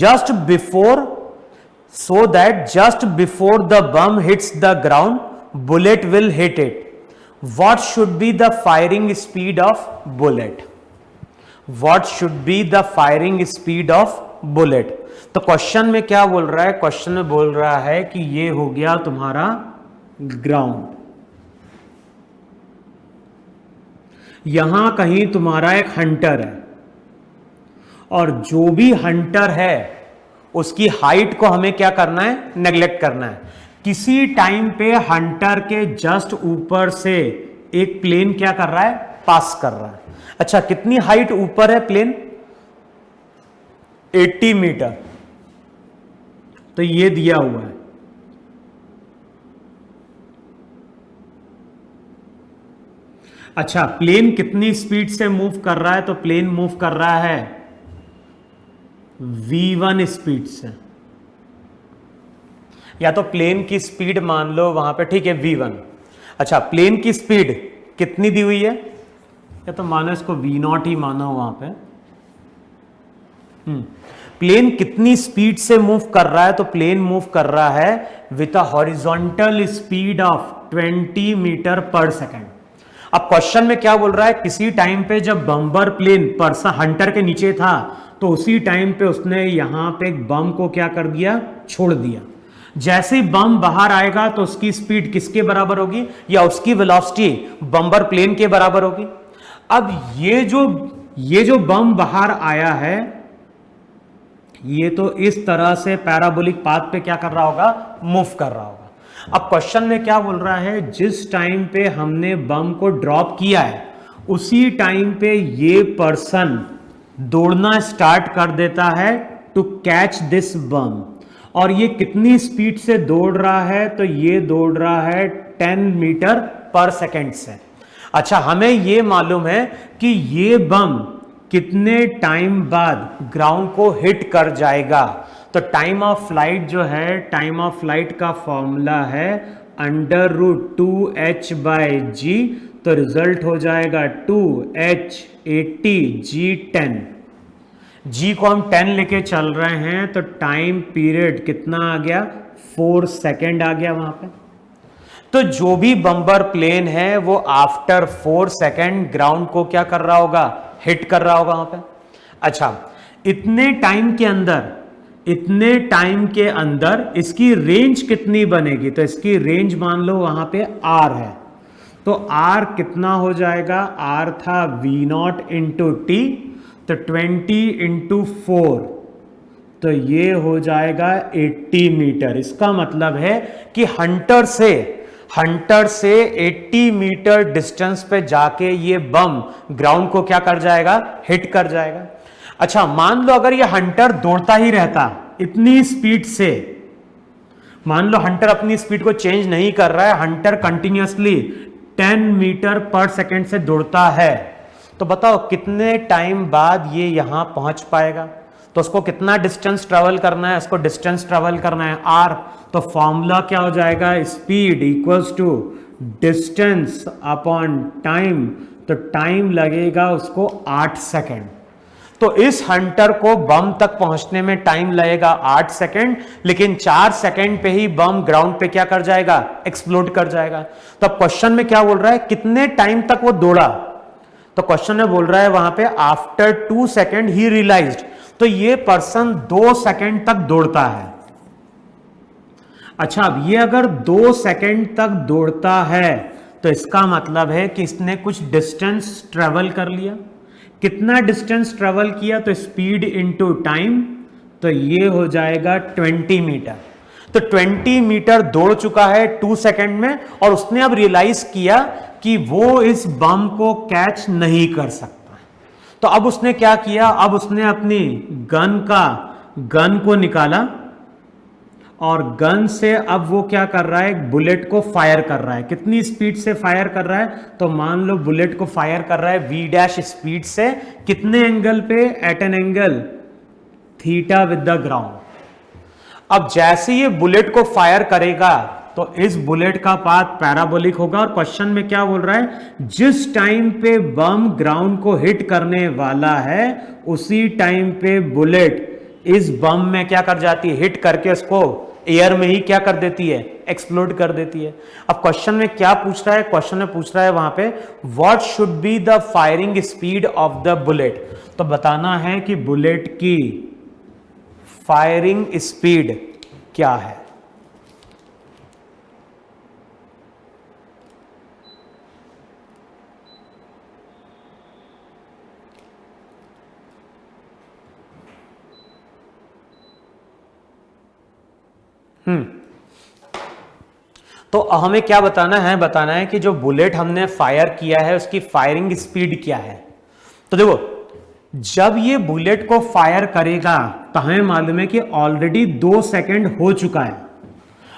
just before the bomb hits the ground, bullet will hit it. What should be the firing speed of bullet? What should be the firing speed of bullet? तो question में क्या बोल रहा है, question में बोल रहा है कि ये हो गया तुम्हारा ग्राउंड, यहां कहीं तुम्हारा एक हंटर है, और जो भी हंटर है उसकी हाइट को हमें क्या करना है, नेग्लेक्ट करना है। किसी टाइम पे हंटर के जस्ट ऊपर से एक प्लेन क्या कर रहा है, पास कर रहा है। अच्छा, कितनी हाइट ऊपर है प्लेन, 80 मीटर, तो ये दिया हुआ है। अच्छा, प्लेन कितनी स्पीड से मूव कर रहा है, तो प्लेन मूव कर रहा है v1 स्पीड से, या तो प्लेन की स्पीड मान लो वहां पे, ठीक है, v1। अच्छा, प्लेन की स्पीड कितनी दी हुई है, या तो मानो इसको v0 ही मानो वहां पे। प्लेन कितनी स्पीड से मूव कर रहा है, तो प्लेन मूव कर रहा है with a horizontal speed of 20 metre per second. अब क्वेश्चन में क्या बोल रहा है, किसी टाइम पे जब बम्बर प्लेन पर्सन हंटर के नीचे था, तो उसी टाइम पे उसने यहां पे एक बम को क्या कर दिया, छोड़ दिया। जैसे ही बम बाहर आएगा तो उसकी स्पीड किसके बराबर होगी, या उसकी वेलोसिटी बम्बर प्लेन के बराबर होगी। अब ये जो बम बाहर आया है, ये तो इस तरह से पैराबोलिक पाथ पे क्या कर रहा होगा, मूव कर रहा होगा। अब क्वेश्चन में क्या बोल रहा है, जिस टाइम पे हमने बम को ड्रॉप किया है उसी टाइम पे ये पर्सन दौड़ना स्टार्ट कर देता है टू कैच दिस बम। और ये कितनी स्पीड से दौड़ रहा है? तो ये दौड़ रहा है 10 मीटर पर सेकेंड से। अच्छा, हमें ये मालूम है कि ये बम कितने टाइम बाद ग्राउंड को हिट कर जाएगा। तो टाइम ऑफ फ्लाइट जो है, टाइम ऑफ फ्लाइट का फॉर्मूला है √2h/g। तो रिजल्ट हो जाएगा 2h80g10। g को हम 10 लेके चल रहे हैं, तो टाइम पीरियड कितना आ गया? 4 सेकेंड आ गया वहां पे। तो जो भी बम्बर प्लेन है वो आफ्टर 4 सेकेंड ग्राउंड को क्या कर रहा होगा? हिट कर रहा होगा वहां पे। अच्छा, इतने टाइम के अंदर इसकी रेंज कितनी बनेगी? तो इसकी रेंज मान लो वहां पे r है, तो r कितना हो जाएगा? r था v0 इंटू टी, तो 20 इंटू 4, तो ये हो जाएगा 80 मीटर। इसका मतलब है कि हंटर से 80 मीटर डिस्टेंस पे जाके ये बम ग्राउंड को क्या कर जाएगा? हिट कर जाएगा। अच्छा, मान लो अगर ये हंटर दौड़ता ही रहता इतनी स्पीड से, मान लो हंटर अपनी स्पीड को चेंज नहीं कर रहा है, Hunter continuously 10 metre per second से दौड़ता है, तो बताओ कितने टाइम बाद ये यहां पहुंच पाएगा? तो उसको कितना डिस्टेंस ट्रेवल करना है? उसको डिस्टेंस ट्रेवल करना है r। तो फॉर्मूला क्या हो जाएगा? Speed equals to distance upon time. तो टाइम लगेगा उसको 8 सेकेंड। तो इस हंटर को बम तक पहुंचने में टाइम लगेगा 8 सेकेंड, लेकिन 4 सेकेंड पे ही बम ग्राउंड पे क्या कर जाएगा? एक्सप्लोड कर जाएगा। तो अब क्वेश्चन में क्या बोल रहा है? कितने टाइम तक वो दौड़ा? तो क्वेश्चन में बोल रहा है वहां पे आफ्टर 2 सेकेंड ही रियलाइज्ड। तो ये पर्सन 2 सेकेंड तक दौड़ता है। अच्छा, अब ये अगर 2 सेकेंड तक दौड़ता है तो इसका मतलब है कि इसने कुछ डिस्टेंस ट्रेवल कर लिया। कितना डिस्टेंस ट्रेवल किया? तो स्पीड इनटू टाइम, तो ये हो जाएगा 20 मीटर। तो 20 मीटर दौड़ चुका है 2 सेकेंड में, और उसने अब रियलाइज किया कि वो इस बम को कैच नहीं कर सकता। तो अब उसने क्या किया? अब उसने अपनी गन को निकाला, और गन से अब वो क्या कर रहा है? एक बुलेट को फायर कर रहा है। कितनी स्पीड से फायर कर रहा है? तो मान लो बुलेट को फायर कर रहा है v' स्पीड से। कितने एंगल पे? At an angle theta with the ground. अब जैसे ये बुलेट को फायर करेगा तो इस बुलेट का पाथ पैराबोलिक होगा, और क्वेश्चन में क्या बोल रहा है? जिस टाइम पे बम ग्राउंड को हिट करने वाला है उसी टाइम पे बुलेट इस बम में क्या कर जाती है? हिट करके उसको एयर में ही क्या कर देती है? एक्सप्लोड कर देती है। अब क्वेश्चन में क्या पूछ रहा है? क्वेश्चन में पूछ रहा है वहां पे what should be the firing speed of the bullet. तो बताना है कि बुलेट की फायरिंग स्पीड क्या है। तो हमें क्या बताना है? बताना है कि जो बुलेट हमने फायर किया है उसकी फायरिंग स्पीड क्या है। तो देखो, जब ये बुलेट को फायर करेगा तो हमें मालूम है कि ऑलरेडी 2 सेकेंड हो चुका है,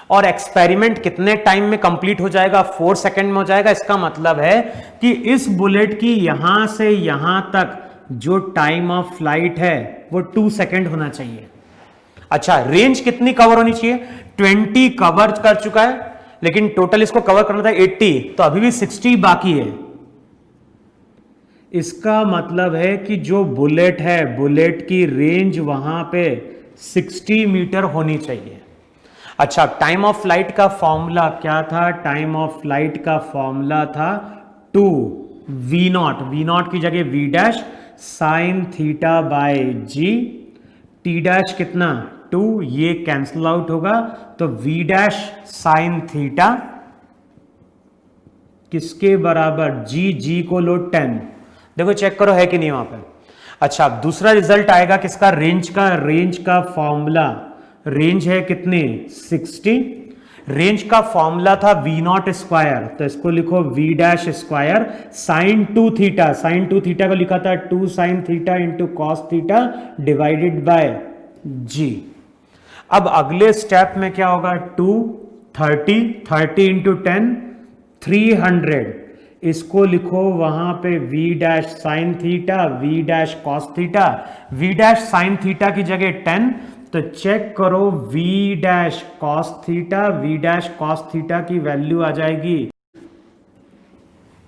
और एक्सपेरिमेंट कितने टाइम में कंप्लीट हो जाएगा? 4 सेकेंड में हो जाएगा। इसका मतलब है कि इस बुलेट की यहां से यहां तक जो टाइम ऑफ फ्लाइट है वो 2 सेकेंड होना चाहिए। अच्छा, रेंज कितनी कवर होनी चाहिए? 20 कवर कर चुका है, लेकिन टोटल इसको कवर करना था 80, तो अभी भी 60 बाकी है। इसका मतलब है कि जो बुलेट है, बुलेट की रेंज वहां पे 60 मीटर होनी चाहिए। अच्छा, टाइम ऑफ फ्लाइट का फॉर्मूला क्या था? टाइम ऑफ फ्लाइट का फॉर्मूला था 2v0, v0 की जगह v' sine theta by g, t' कितना? 2, ये कैंसल आउट होगा, तो v' साइन थीटा किसके बराबर? जी को लो 10। देखो चेक करो है कि नहीं वहां पे। अच्छा, दूसरा रिजल्ट आएगा किसका? रेंज का फॉर्मूला, रेंज है कितनी? 60, रेंज का फॉर्मूला था वी नॉट स्क्वायर, तो इसको लिखो V dash square sine 2 theta, sine 2 theta को लिखा था 2 sine theta into cos theta divided by G. अब अगले स्टेप में क्या होगा, 2 30 इंटू 10 300, इसको लिखो वहां पे v dash sine theta v dash cos theta, v dash sign theta की जगह 10, तो चेक करो v dash cos theta, v dash cos theta की वैल्यू आ जाएगी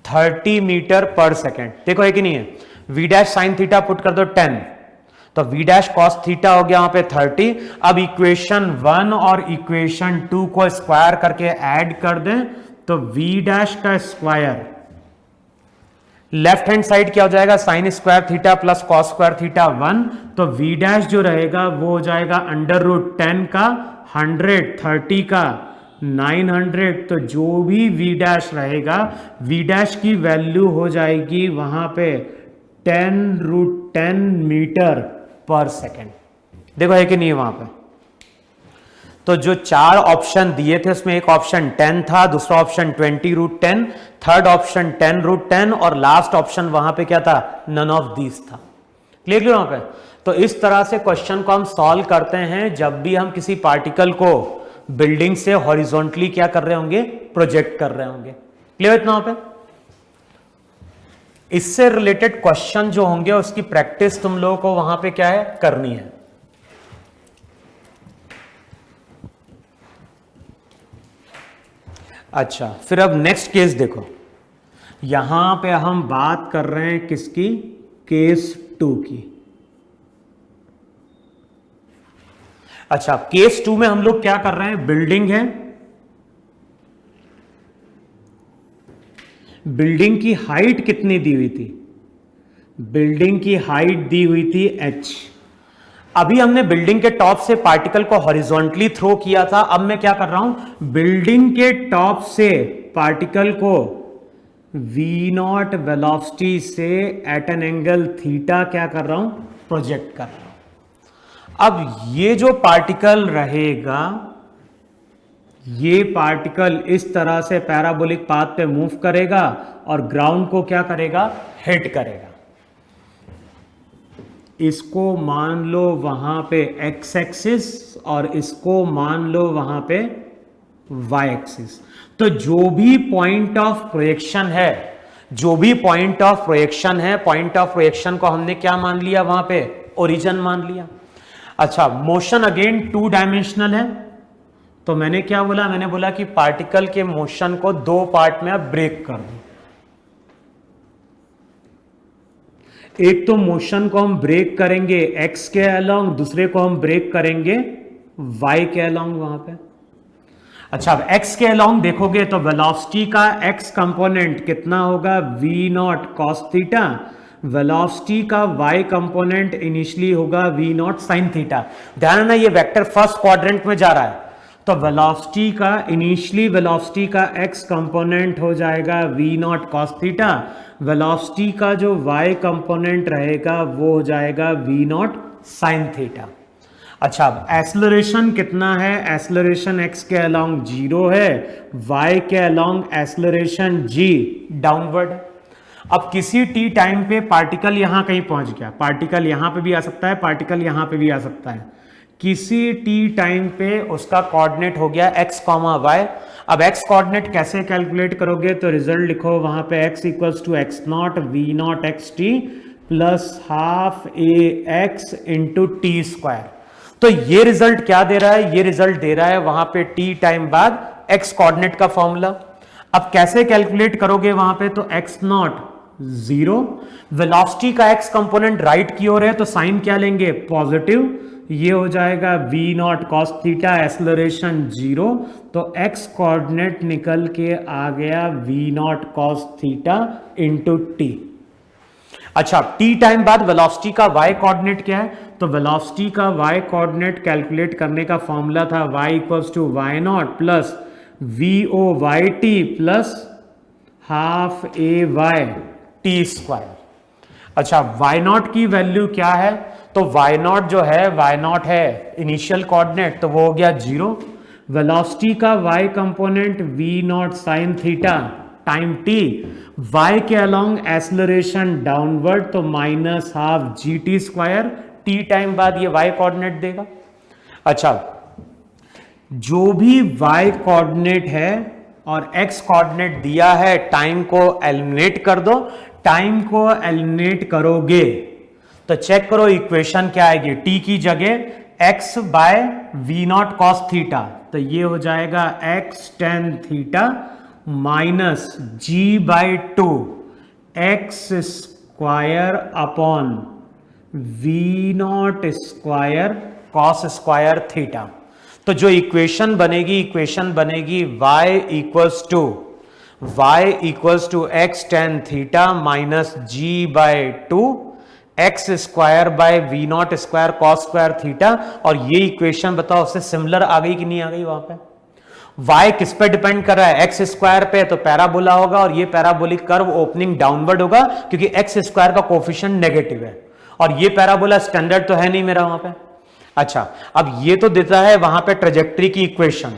30 मीटर पर सेकेंड। देखो है कि नहीं है, v dash sine theta put कर दो 10, तो v डैश कॉस थीटा हो गया वहां पे 30। अब इक्वेशन 1 और इक्वेशन 2 को स्क्वायर करके ऐड कर दें, तो v डैश का स्क्वायर लेफ्ट हैंड साइड क्या हो जाएगा, sign square theta plus cos square theta 1, तो v डैश जो रहेगा वो हो जाएगा अंडर रूट 10 का 100, 30 का 900, तो जो भी v डैश रहेगा v डैश की वैल्यू हो जाएगी वहां पे 10√10 मीटर पर सेकेंड। देखो है कि नहीं वहां पे, तो जो 4 ऑप्शन दिए थे उसमें एक ऑप्शन 10 था, दूसरा ऑप्शन 20√10, थर्ड ऑप्शन 10√10 और लास्ट ऑप्शन वहां पे क्या था, नन ऑफ दीज था। क्लियर वहां पे। तो इस तरह से क्वेश्चन को हम सॉल्व करते हैं जब भी हम किसी पार्टिकल को बिल्डिंग से हॉरिजॉन्टली क्या कर रहे होंगे, प्रोजेक्ट कर रहे होंगे। क्लियर इतना वहां पे। इससे रिलेटेड क्वेश्चन जो होंगे उसकी प्रैक्टिस तुम लोगों को वहां पे क्या है, करनी है। अच्छा, फिर अब नेक्स्ट केस देखो, यहां पे हम बात कर रहे हैं किसकी, केस 2 की। अच्छा, केस 2 में हम लोग क्या कर रहे हैं, बिल्डिंग है, बिल्डिंग की हाइट कितनी दी हुई थी, बिल्डिंग की हाइट दी हुई थी h। अभी हमने बिल्डिंग के टॉप से पार्टिकल को हॉरिजॉन्टली थ्रो किया था, अब मैं क्या कर रहा हूं, बिल्डिंग के टॉप से पार्टिकल को v0 वेलोसिटी से एट एन एंगल थीटा क्या कर रहा हूं, प्रोजेक्ट कर रहा हूं। अब ये जो पार्टिकल रहेगा, ये पार्टिकल इस तरह से पैराबोलिक पाथ पे मूव करेगा और ग्राउंड को क्या करेगा, हिट करेगा। इसको मान लो वहां पे x एक्सिस और इसको मान लो वहां पे y एक्सिस। तो जो भी पॉइंट ऑफ प्रोजेक्शन है, जो भी पॉइंट ऑफ प्रोजेक्शन है, पॉइंट ऑफ प्रोजेक्शन को हमने क्या मान लिया, वहां पे ओरिजिन मान लिया। अच्छा, मोशन अगेन 2 डायमेंशनल है, तो मैंने क्या बोला, मैंने बोला कि पार्टिकल के मोशन को 2 पार्ट में अब ब्रेक कर दो। एक तो मोशन को हम ब्रेक करेंगे x के अलोंग, दूसरे को हम ब्रेक करेंगे y के अलोंग वहां पे। अच्छा, अब x के अलोंग देखोगे तो वेलोसिटी का x कंपोनेंट कितना होगा, v0 cos थीटा, वेलोसिटी का y कंपोनेंट इनिशियली होगा v0 sin थीटा। ध्यान है ना, ये वेक्टर फर्स्ट क्वाड्रेंट में जा रहा है, तो वेलोसिटी का इनिशियली वेलोसिटी का x कंपोनेंट हो जाएगा v0 cos थीटा, वेलोसिटी का जो y कंपोनेंट रहेगा वो हो जाएगा v0 sin थीटा। अच्छा, अब एक्सेलरेशन कितना है, एक्सेलरेशन x के अलोंग 0 है, y के अलोंग एक्सेलरेशन g डाउनवर्ड। अब किसी t टाइम पे पार्टिकल यहां कहीं पहुंच गया, पार्टिकल यहां पे भी आ सकता है, पार्टिकल यहां पे भी आ सकता है, किसी t टाइम पे उसका कोऑर्डिनेट हो गया x, y। अब x कोऑर्डिनेट कैसे कैलकुलेट करोगे, तो रिजल्ट लिखो वहां पे x equals to x0 v0 xt plus half ax into t square. तो ये रिजल्ट क्या दे रहा है, ये रिजल्ट दे रहा है वहां पे t टाइम बाद x कोऑर्डिनेट का फॉर्मूला। अब कैसे कैलकुलेट करोगे वहां पे, तो x0 0, वेलोसिटी का x कंपोनेंट राइट की ओर है तो साइन क्या लेंगे, पॉजिटिव, ये हो जाएगा v0 cos थीटा, एक्सेलरेशन 0, तो x कोऑर्डिनेट निकल के आ गया v0 cos theta into T. अच्छा, t टाइम बाद वेलोसिटी का y कोऑर्डिनेट क्या है, तो वेलोसिटी का y कोऑर्डिनेट कैलकुलेट करने का फॉर्मूला था y equals to y0 plus VOYT plus half AY t square. अच्छा, y0 की वैल्यू क्या है, तो y0 जो है, y0 है इनिशियल कोऑर्डिनेट, तो वो हो गया 0, वेलोसिटी का y component v not sine theta time t, y के अलोंग एक्सेलरेशन डाउनवर्ड तो minus half g t square, t time बाद ये y कोऑर्डिनेट देगा। अच्छा, जो भी y कोऑर्डिनेट है और x कोऑर्डिनेट दिया है, टाइम को एलिमिनेट कर दो। टाइम को एलिमिनेट करोगे तो चेक करो इक्वेशन क्या आएगी, t की जगह x by v naught cos theta, तो ये हो जाएगा x tan theta minus g by two x square upon v naught square cos square theta. तो जो इक्वेशन बनेगी y equals to x tan theta minus g by two x square by v naught square cos square theta. और ये equation बताओ उससे similar आ गई कि नहीं आ गई? वहां पे y किस पे डिपेंड कर रहा है? एक्स स्क्वायर पे, तो पैराबोला होगा और ये पैराबोलिक कर्व ओपनिंग डाउनवर्ड होगा क्योंकि एक्स स्क्वायर का कोफिशिएंट नेगेटिव है और ये पैराबोला स्टैंडर्ड तो है नहीं मेरा वहां पे। अच्छा, अब ये तो देता है वहां पे ट्रेजेक्ट्री की इक्वेशन।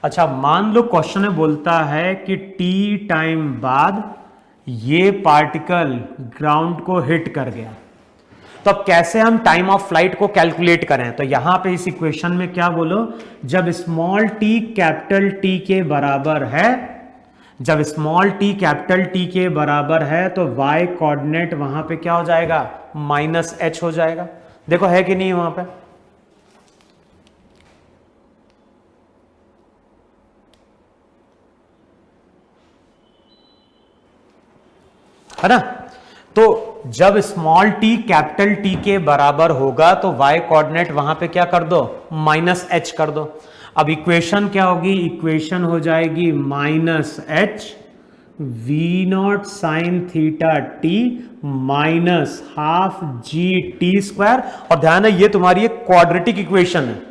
अच्छा, मान लो क्वेश्चन में बोलता है कि t टाइम बाद ये पार्टिकल ग्राउंड को हिट कर गया, तो अब कैसे हम टाइम ऑफ फ्लाइट को कैलकुलेट करें? तो यहां पे इस इक्वेशन में क्या बोलो, जब स्मॉल t कैपिटल T के बराबर है, जब स्मॉल t कैपिटल T के बराबर है तो y कोऑर्डिनेट वहां पे क्या हो जाएगा? माइनस h हो जाएगा। देखो है कि नहीं वहां पे? है ना? तो जब स्मॉल t कैपिटल T के बराबर होगा तो y कोऑर्डिनेट वहां पे क्या कर दो? माइनस h कर दो। अब इक्वेशन क्या होगी? इक्वेशन हो जाएगी minus h v naught sine theta t minus half g t square. और ध्यान है ये तुम्हारी एक क्वाड्रेटिक इक्वेशन है,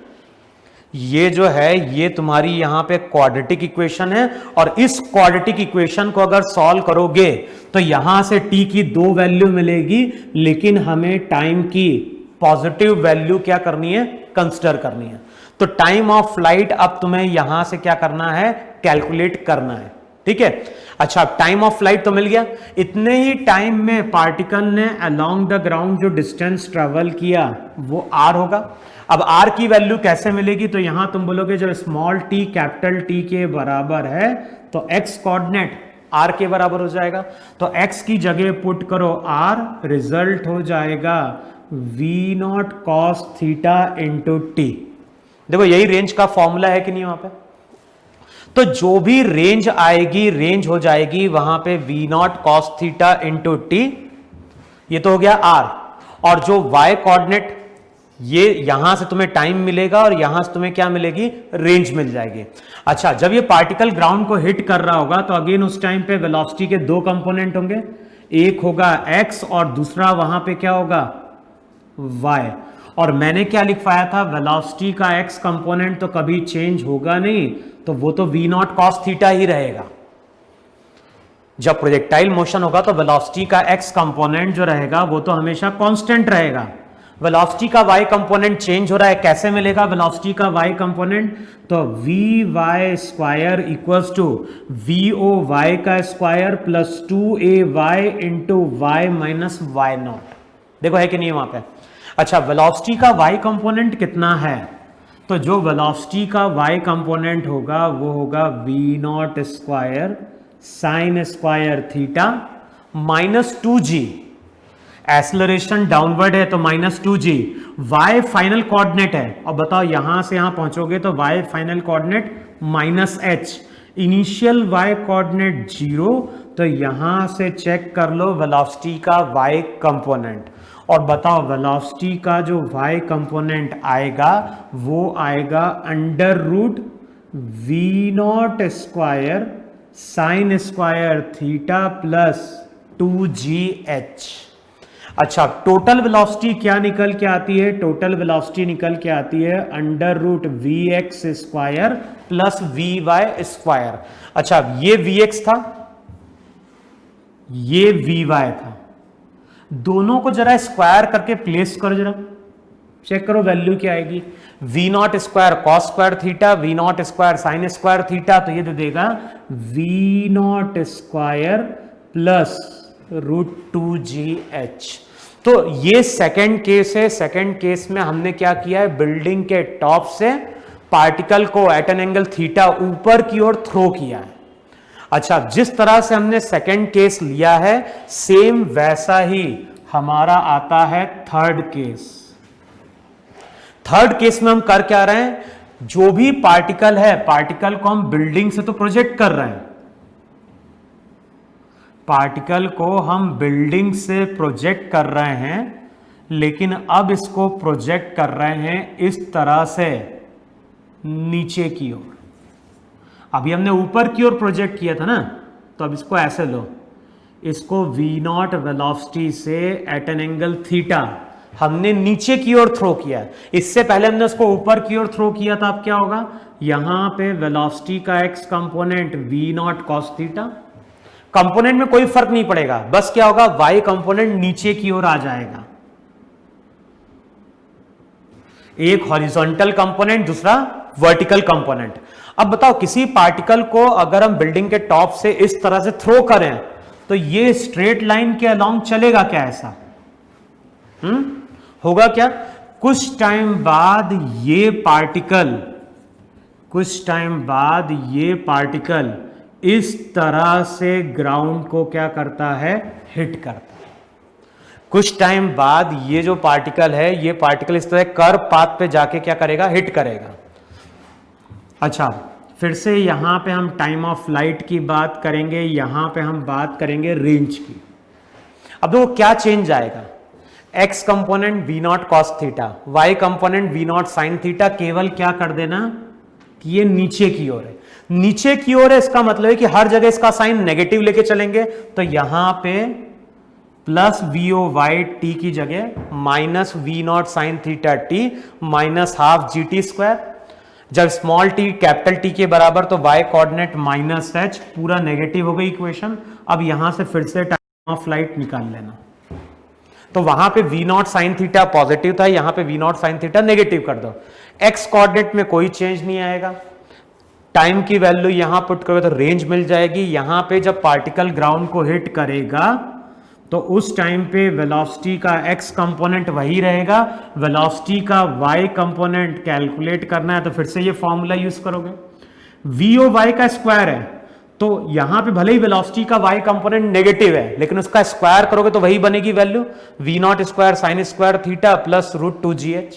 ये जो है ये तुम्हारी यहां पे क्वाड्रेटिक इक्वेशन है और इस क्वाड्रेटिक इक्वेशन को अगर सॉल्व करोगे तो यहां से t की दो वैल्यू मिलेगी, लेकिन हमें टाइम की पॉजिटिव वैल्यू क्या करनी है? कंसीडर करनी है। तो टाइम ऑफ फ्लाइट अब तुम्हें यहां से क्या करना है? कैलकुलेट करना है। ठीक है? अच्छा, टाइम ऑफ फ्लाइट तो मिल गया। इतने ही टाइम में पार्टिकल ने अलोंग द ग्राउंड जो डिस्टेंस ट्रेवल किया वो r होगा। अब r की वैल्यू कैसे मिलेगी? तो यहां तुम बोलोगे जब स्मॉल t कैपिटल T के बराबर है तो x कोऑर्डिनेट r के बराबर हो जाएगा, तो x की जगह पुट करो r, रिजल्ट हो जाएगा v not cos theta into T. देखो यही रेंज का फॉर्मूला है कि नहीं वहां पे? तो जो भी रेंज आएगी, रेंज हो जाएगी वहां पे v not cos theta into T, ये तो हो गया r। और जो y कोऑर्डिनेट, ये यहां से तुम्हें टाइम मिलेगा और यहां से तुम्हें क्या मिलेगी? रेंज मिल जाएगी। अच्छा, जब ये पार्टिकल ग्राउंड को हिट कर रहा होगा तो अगेन उस टाइम पे वेलोसिटी के दो कंपोनेंट होंगे, एक होगा x और दूसरा वहां पे क्या होगा? y। और मैंने क्या लिखवाया था? वेलोसिटी का x कंपोनेंट तो कभी चेंज होगा नहीं, तो वो तो v नॉट कॉस थीटा ही रहेगा। जब प्रोजेक्टाइल मोशन होगा तो वेलोसिटी का x कंपोनेंट जो रहेगा वो तो हमेशा कांस्टेंट रहेगा। वेलोसिटी का y कंपोनेंट चेंज हो रहा है, कैसे मिलेगा वेलोसिटी का y कंपोनेंट? तो V Y square equals to V O Y का square plus 2ay into Y minus Y naught. देखो है कि नहीं वहां पे? अच्छा, वेलोसिटी का y कंपोनेंट कितना है? तो जो वेलोसिटी का y कंपोनेंट होगा वो होगा v naught square sine square theta minus 2g। Acceleration downward है तो minus 2g। y final coordinate है, और बताओ यहां से यहां पहुंचोगे तो y final coordinate minus h, initial y coordinate 0। तो यहां से चेक कर लो वेलोसिटी का y कंपोनेंट, और बताओ वेलोसिटी का जो y कंपोनेंट आएगा वो आएगा under root v naught square sine square theta plus 2gh। अच्छा, टोटल वेलोसिटी क्या निकल के आती है? टोटल वेलोसिटी निकल के आती है under root v x square plus v Y square. अच्छा, ये वी एक्स था, ये वी वाई था, दोनों को जरा स्क्वायर करके प्लेस करो जरा। चेक करो वैल्यू क्या आएगी, v naught square cos square theta, v naught square sine square theta, तो ये दे देगा we naught square plus √2gh। तो ये सेकंड केस है। सेकंड केस में हमने क्या किया है, बिल्डिंग के टॉप से पार्टिकल को एट एन एंगल थीटा ऊपर की ओर थ्रो किया है। अच्छा, जिस तरह से हमने सेकंड केस लिया है सेम वैसा ही हमारा आता है थर्ड केस। थर्ड केस में हम कर क्या रहे हैं, जो भी पार्टिकल है, पार्टिकल को हम बिल्डिंग से तो प्रोजेक्ट कर रहे हैं, पार्टिकल को हम बिल्डिंग से प्रोजेक्ट कर रहे हैं, लेकिन अब इसको प्रोजेक्ट कर रहे हैं इस तरह से नीचे की ओर। अभी हमने ऊपर की ओर प्रोजेक्ट किया था ना, तो अब इसको ऐसे लो, इसको v नॉट वेलोसिटी से एट एन एंगल थीटा हमने नीचे की ओर थ्रो किया है। इससे पहले हमने उसको ऊपर की ओर थ्रो किया था। अब क्या होगा, यहां पे वेलोसिटी का x component v not cos theta, component में कोई फर्क नहीं पड़ेगा, बस क्या होगा y कंपोनेंट नीचे की ओर आ जाएगा। एक हॉरिजॉन्टल कंपोनेंट, दूसरा वर्टिकल कंपोनेंट। अब बताओ, किसी पार्टिकल को अगर हम बिल्डिंग के टॉप से इस तरह से थ्रो करें तो ये स्ट्रेट लाइन के अलोंग चलेगा क्या, ऐसा होगा क्या? कुछ टाइम बाद ये पार्टिकल इस तरह से ग्राउंड को क्या करता है, हिट करता है। कुछ टाइम बाद ये जो पार्टिकल है, ये पार्टिकल इस तरह कर्व पाथ पे जाके क्या करेगा, हिट करेगा। अच्छा, फिर से यहां पे हम टाइम ऑफ लाइट की बात करेंगे, यहां पे हम बात करेंगे रेंज की। अब देखो क्या चेंज आएगा, x component v not cos theta, y component v not sine theta, केवल क्या कर देना कि ये नीचे की ओर है। नीचे की ओर है, इसका मतलब है कि हर जगह इसका साइन नेगेटिव लेके चलेंगे, तो यहां पे प्लस VOY की जगह minus v not sine theta t minus half GT square. जब स्मॉल t कैपिटल T के बराबर तो y कोऑर्डिनेट माइनस h, पूरा नेगेटिव हो गई इक्वेशन। अब यहां से फिर से टाइम ऑफ फ्लाइट निकाल लेना, तो वहां पे v not sine theta positive था, यहां पे v not sine theta negative कर दो। x कोऑर्डिनेट में कोई चेंज नहीं आएगा, टाइम की वैल्यू यहां पुट करोगे तो रेंज मिल जाएगी। यहां पे जब पार्टिकल ग्राउंड को हिट करेगा तो उस टाइम पे वेलोसिटी का x कंपोनेंट वही रहेगा, वेलोसिटी का y कंपोनेंट कैलकुलेट करना है तो फिर से ये फॉर्मूला यूज करोगे। VOY का स्क्वायर है, तो यहां पे भले ही वेलोसिटी का y कंपोनेंट नेगेटिव है, लेकिन उसका स्क्वायर करोगे तो वही बनेगी value, v not square sine square theta plus √2gh।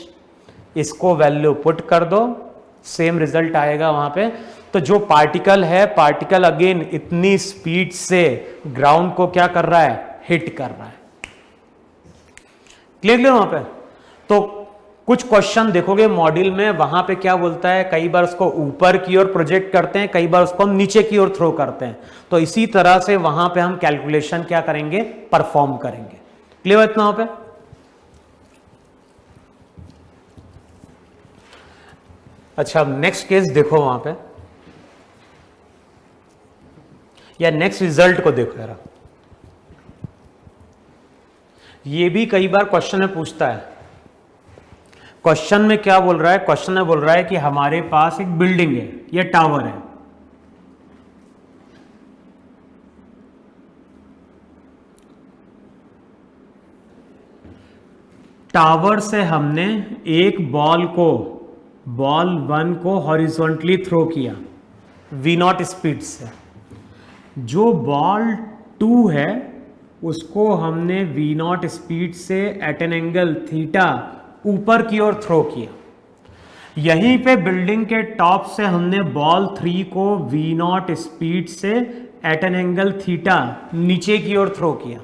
इसको वैल्यू पुट कर दो, सेम रिजल्ट आएगा वहां पे। तो जो पार्टिकल है, पार्टिकल अगेन इतनी स्पीड से ग्राउंड को क्या कर रहा है, हिट कर रहा है। क्लियर वहां पे? तो कुछ क्वेश्चन देखोगे मॉड्यूल में, वहां पे क्या बोलता है, कई बार उसको ऊपर की ओर प्रोजेक्ट करते हैं, कई बार उसको हम नीचे की ओर थ्रो करते हैं। तो इसी तरह से वहां पे हम कैलकुलेशन क्या करेंगे, परफॉर्म करेंगे। क्लियर इतना वहां पे? अच्छा, नेक्स्ट केस देखो वहां पे, या नेक्स्ट रिजल्ट को देखो जरा। ये भी कई बार क्वेश्चन में पूछता है। क्वेश्चन में क्या बोल रहा है, क्वेश्चन में बोल रहा है कि हमारे पास एक बिल्डिंग है या टावर है, टावर से हमने एक बॉल 1 को हॉरिजॉन्टली थ्रो किया v नॉट स्पीड से। जो बॉल 2 है उसको हमने v नॉट स्पीड से एट एन एंगल थीटा ऊपर की ओर थ्रो किया। यहीं पे बिल्डिंग के टॉप से हमने बॉल 3 को v नॉट स्पीड से एट एन एंगल थीटा नीचे की ओर थ्रो किया।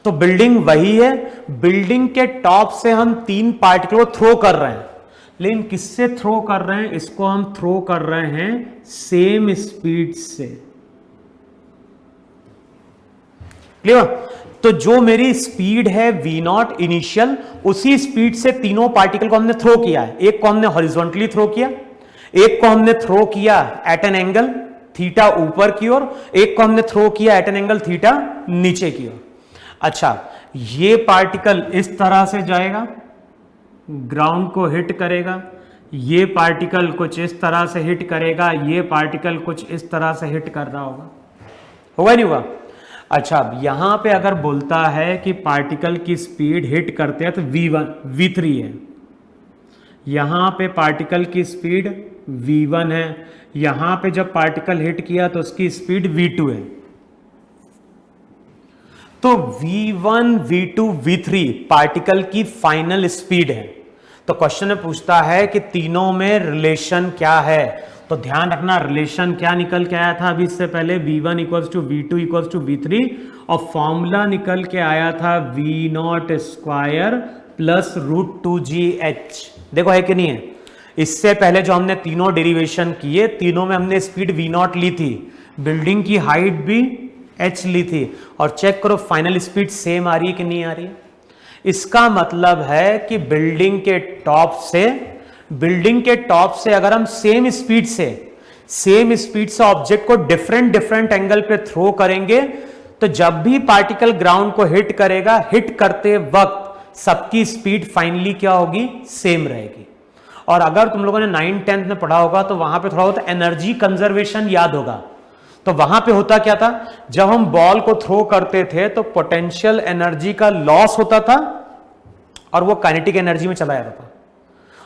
तो बिल्डिंग वही है, बिल्डिंग के टॉप से हम 3 पार्टिकल को थ्रो कर रहे हैं, लेकिन किससे थ्रो कर रहे हैं, इसको हम थ्रो कर रहे हैं सेम स्पीड से। क्लियर? तो जो मेरी स्पीड है v नॉट इनिशियल, उसी स्पीड से तीनों पार्टिकल को हमने थ्रो किया है। एक को हमने हॉरिजॉन्टली थ्रो किया, एक को हमने थ्रो किया एट एन एंगल थीटा ऊपर की ओर, एक को हमने थ्रो किया एट एन एंगल थीटा नीचे की ओर। अच्छा, ये पार्टिकल इस तरह से जाएगा, ग्राउंड को हिट करेगा, ये पार्टिकल कुछ इस तरह से हिट करेगा, ये पार्टिकल कुछ इस तरह से हिट कर रहा होगा नहीं हुआ? अच्छा, अब यहां पे अगर बोलता है कि पार्टिकल की स्पीड हिट करते हैं तो v1 v3 है, यहां पे पार्टिकल की स्पीड v1 है, यहां पे जब पार्टिकल हिट किया तो उसकी स्पीड v2 है। तो v1 v2 v3 पार्टिकल की फाइनल स्पीड है। तो क्वेश्चन में पूछता है कि तीनों में रिलेशन क्या है। तो ध्यान रखना, रिलेशन क्या निकल के आया था अभी इससे पहले, v1 equals to v2 equals to v3, और फॉर्मूला निकल के आया था v0 स्क्वायर प्लस √2gh। देखो है कि नहीं है? इससे पहले जो हमने तीनों डेरिवेशन किए, तीनों में हमने स्पीड v0 ली थी, बिल्डिंग की हाइट भी h ली थी, और चेक करो फाइनल स्पीड सेम आ रही है कि नहीं आ रही है। इसका मतलब है कि बिल्डिंग के टॉप से अगर हम सेम स्पीड से ऑब्जेक्ट को डिफरेंट एंगल पे थ्रो करेंगे, तो जब भी पार्टिकल ग्राउंड को हिट करेगा, हिट करते वक्त सबकी स्पीड फाइनली क्या होगी? सेम रहेगी। और अगर तुम लोगों ने 9th-10th में पढ़ा होगा तो वहां पे थोड़ा बहुत एनर्जी कंजर्वेशन याद होगा। तो वहां पे होता क्या था, जब हम बॉल को थ्रो करते थे तो पोटेंशियल एनर्जी का लॉस होता था और वो काइनेटिक एनर्जी में चला जाता था।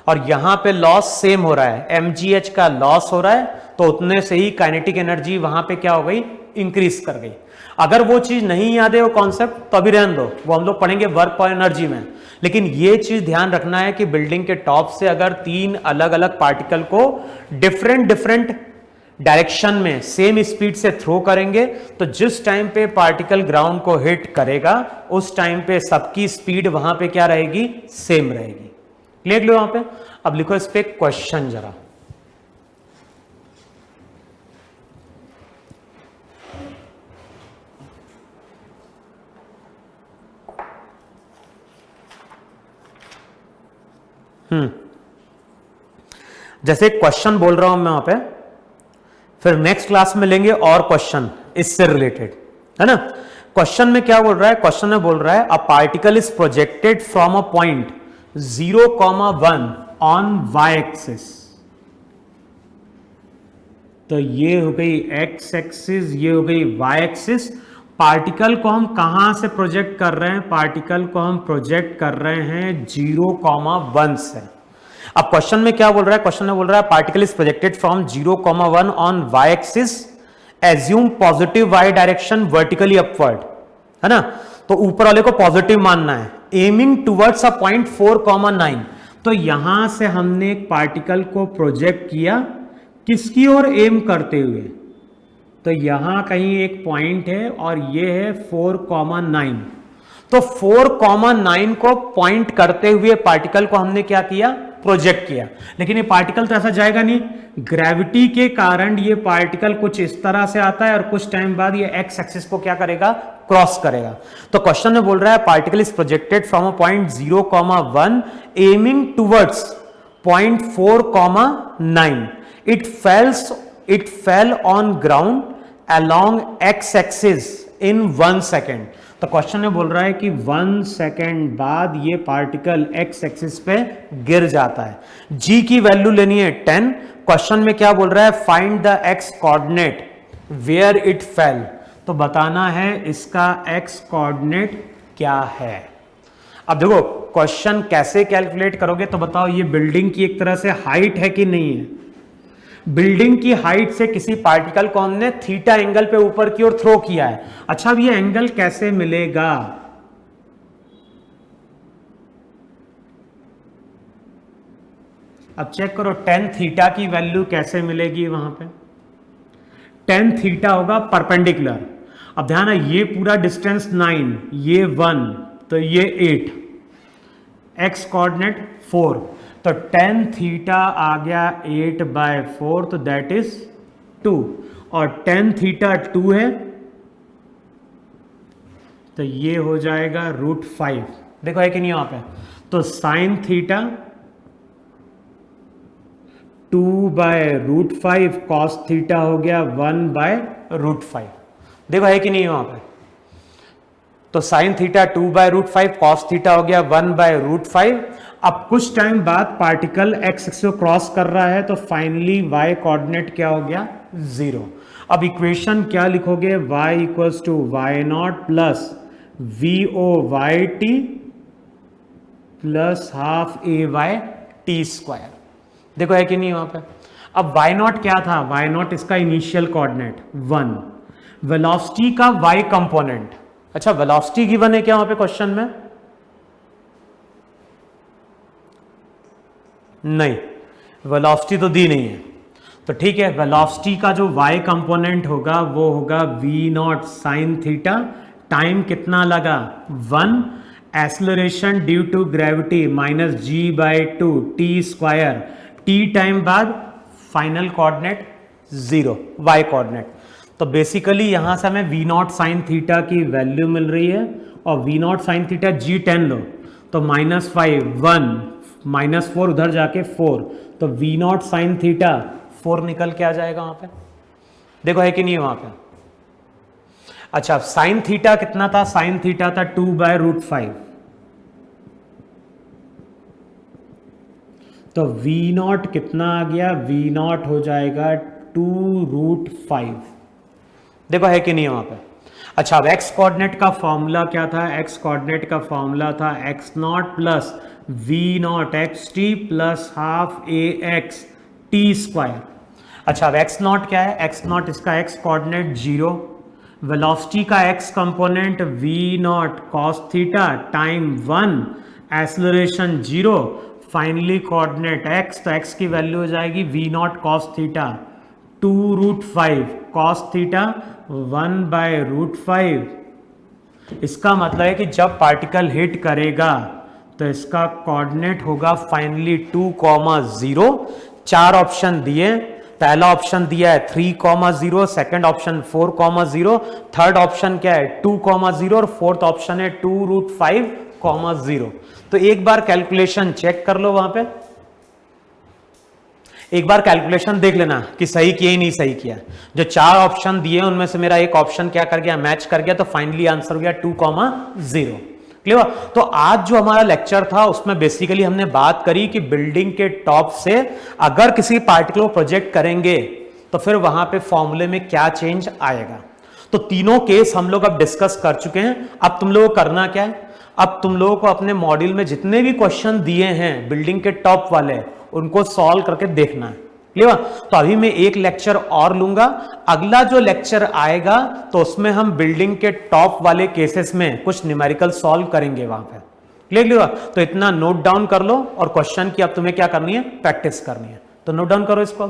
और यहां पे लॉस सेम हो रहा है, mgh का लॉस हो रहा है, तो उतने से ही काइनेटिक एनर्जी वहां पे क्या हो गई? इंक्रीज कर गई। अगर वो चीज नहीं याद है, वो कॉन्सेप्ट, तो अभी रहने दो, वो हम लोग पढ़ेंगे वर्क और एनर्जी में। लेकिन ये चीज ध्यान रखना है कि बिल्डिंग के टॉप से अगर 3 अलग अलग पार्टिकल को डिफरेंट डायरेक्शन में सेम स्पीड से थ्रो करेंगे, तो जिस टाइम पे पार्टिकल ग्राउंड को हिट करेगा उस टाइम पे सबकी स्पीड वहां पे क्या रहेगी? सेम रहेगी। लिख लो वहां पे। अब लिखो इस पे क्वेश्चन जरा। जैसे क्वेश्चन बोल रहा हूं मैं वहां पे, फिर नेक्स्ट क्लास में लेंगे और क्वेश्चन इससे रिलेटेड, है ना। क्वेश्चन में क्या बोल रहा है? क्वेश्चन में बोल रहा है a particle is projected from a point 0,1 on y axis. तो ये हो गई x एक्सिस, ये हो गई y एक्सिस। पार्टिकल को हम कहां से प्रोजेक्ट कर रहे हैं? पार्टिकल को हम प्रोजेक्ट कर रहे हैं 0,1 से। अब क्वेश्चन में क्या बोल रहा है? क्वेश्चन में बोल रहा है particle is projected from 0,1 on y axis, assume positive y direction vertically upward, है ना। तो ऊपर वाले को पॉजिटिव मानना है, एमिंग टुवर्ड्स अ पॉइंट 4,9। तो यहां से हमने एक पार्टिकल को प्रोजेक्ट किया, किसकी ओर एम करते हुए? तो यहां कहीं एक पॉइंट है और ये है 4,9। तो 4,9 को पॉइंट करते हुए पार्टिकल को हमने क्या किया? प्रोजेक्ट किया। लेकिन ये पार्टिकल तो ऐसा जाएगा नहीं, ग्रेविटी के कारण ये पार्टिकल कुछ इस तरह से आता है और कुछ टाइम बाद ये एक्स एक्सिस को क्या करेगा? क्रॉस करेगा। तो क्वेश्चन में बोल रहा है particle is projected from a point 0,1 aiming towards point 4,9। It fell on ground along x axis in 1 second. तो क्वेश्चन में बोल रहा है कि 1 सेकेंड बाद ये पार्टिकल एक्स एक्सिस पे गिर जाता है। जी की वैल्यू लेनी है 10। क्वेश्चन में क्या बोल रहा है? Find the x coordinate where it fell. तो बताना है इसका एक्स कोऑर्डिनेट क्या है। अब देखो क्वेश्चन कैसे कैलकुलेट करोगे, तो बताओ ये बिल्डिंग की एक तरह से हाइट है कि नहीं है? बिल्डिंग की हाइट से किसी पार्टिकल को हमने थीटा एंगल पे ऊपर की ओर थ्रो किया है। अच्छा, अब ये एंगल कैसे मिलेगा? अब चेक करो tan थीटा की वैल्यू कैसे मिलेगी वहां पे? tan थीटा होगा परपेंडिकुलर। अब ध्यान है, ये पूरा डिस्टेंस 9, ये 1, तो ये 8, एक्स कोऑर्डिनेट 4, तो tan थीटा आ गया 8/4, तो दैट इज 2, और tan थीटा 2 है तो ये हो जाएगा √5। देखो है कि नहीं वहां पे? तो sin थीटा 2/√5, cos थीटा हो गया 1/√5। देखो है कि नहीं वहां पे? तो साइन थीटा 2/√5, कॉस थीटा हो गया 1/√5। अब कुछ टाइम बाद पार्टिकल एक्स एक्सिस को क्रॉस कर रहा है, तो फाइनली वाई कोऑर्डिनेट क्या हो गया, 0। अब इक्वेशन क्या लिखोगे, y equals to y0 plus VOYT plus half AY(t²। देखो है कि नहीं वहां पे। अब y0 क्या था, y0 इसका इनिशियल कोऑर्डिनेट 1, वेलोसिटी का y कंपोनेंट। अच्छा वेलोसिटी गिवन है क्या वहां पे क्वेश्चन में, नहीं, वेलोसिटी तो दी नहीं है। तो ठीक है, वेलोसिटी का जो y कंपोनेंट होगा वो होगा v0 साइन थीटा, टाइम कितना लगा 1, acceleration due to gravity -g/2 t², t time बाद फाइनल कोऑर्डिनेट 0 y कोऑर्डिनेट। तो बेसिकली यहां से हमें v0 साइन थीटा की वैल्यू मिल रही है, और v0 साइन थीटा g10 लो तो -5 1 -4 उधर जाके 4, तो v0 साइन थीटा 4 निकल के आ जाएगा वहां पे। देखो है कि नहीं वहां पे। अच्छा साइन थीटा कितना था, साइन थीटा था 2/√5, तो v0 कितना आ गया, v0 हो जाएगा 2√5। देखो है कि नहीं वहां पे। अच्छा अब x कोऑर्डिनेट का फॉर्मूला क्या था, x कोऑर्डिनेट का फॉर्मूला था x0 plus v0 xt plus half AX(t²). अच्छा अब x0 क्या है, x0 इसका x कोऑर्डिनेट 0, वेलोसिटी का x component v0 cos theta time 1, acceleration 0, finally coordinate x, तो x की वैल्यू हो जाएगी v0 cos theta 2√5, cos theta 1/√5। इसका मतलब है कि जब पार्टिकल हिट करेगा तो इसका कोऑर्डिनेट होगा फाइनली 2,0। 4 ऑप्शन दिए, पहला ऑप्शन दिया है 3,0, सेकंड ऑप्शन 4,0, थर्ड ऑप्शन क्या है 2,0 और फोर्थ ऑप्शन है 2√5,0। तो एक बार कैलकुलेशन चेक कर लो वहां पे, एक बार कैलकुलेशन देख लेना कि सही किया ही नहीं सही किया। जो 4 ऑप्शन दिए उनमें से मेरा एक ऑप्शन क्या कर गया, मैच कर गया, तो फाइनली आंसर हो गया 2,0। क्लियर। तो आज जो हमारा लेक्चर था उसमें बेसिकली हमने बात करी कि बिल्डिंग के टॉप से अगर किसी पार्टिकल को प्रोजेक्ट करेंगे तो फिर वहां पे फॉर्मूले में क्या चेंज आएगा। तो तीनों केस हम लोग अब डिस्कस कर चुके हैं। अब तुम लोगों को करना क्या है, अब तुम लोगों को अपने मॉड्यूल में जितने भी क्वेश्चन दिए हैं बिल्डिंग के टॉप वाले उनको सॉल्व करके देखना है। क्लियर। तो अभी मैं एक लेक्चर और लूंगा, अगला जो लेक्चर आएगा तो उसमें हम बिल्डिंग के टॉप वाले केसेस में कुछ न्यूमेरिकल सॉल्व करेंगे वहां पे। क्लियर। तो इतना नोट डाउन कर लो और क्वेश्चन की अब तुम्हें क्या करनी है, प्रैक्टिस करनी है। तो नोट डाउन करो इसको।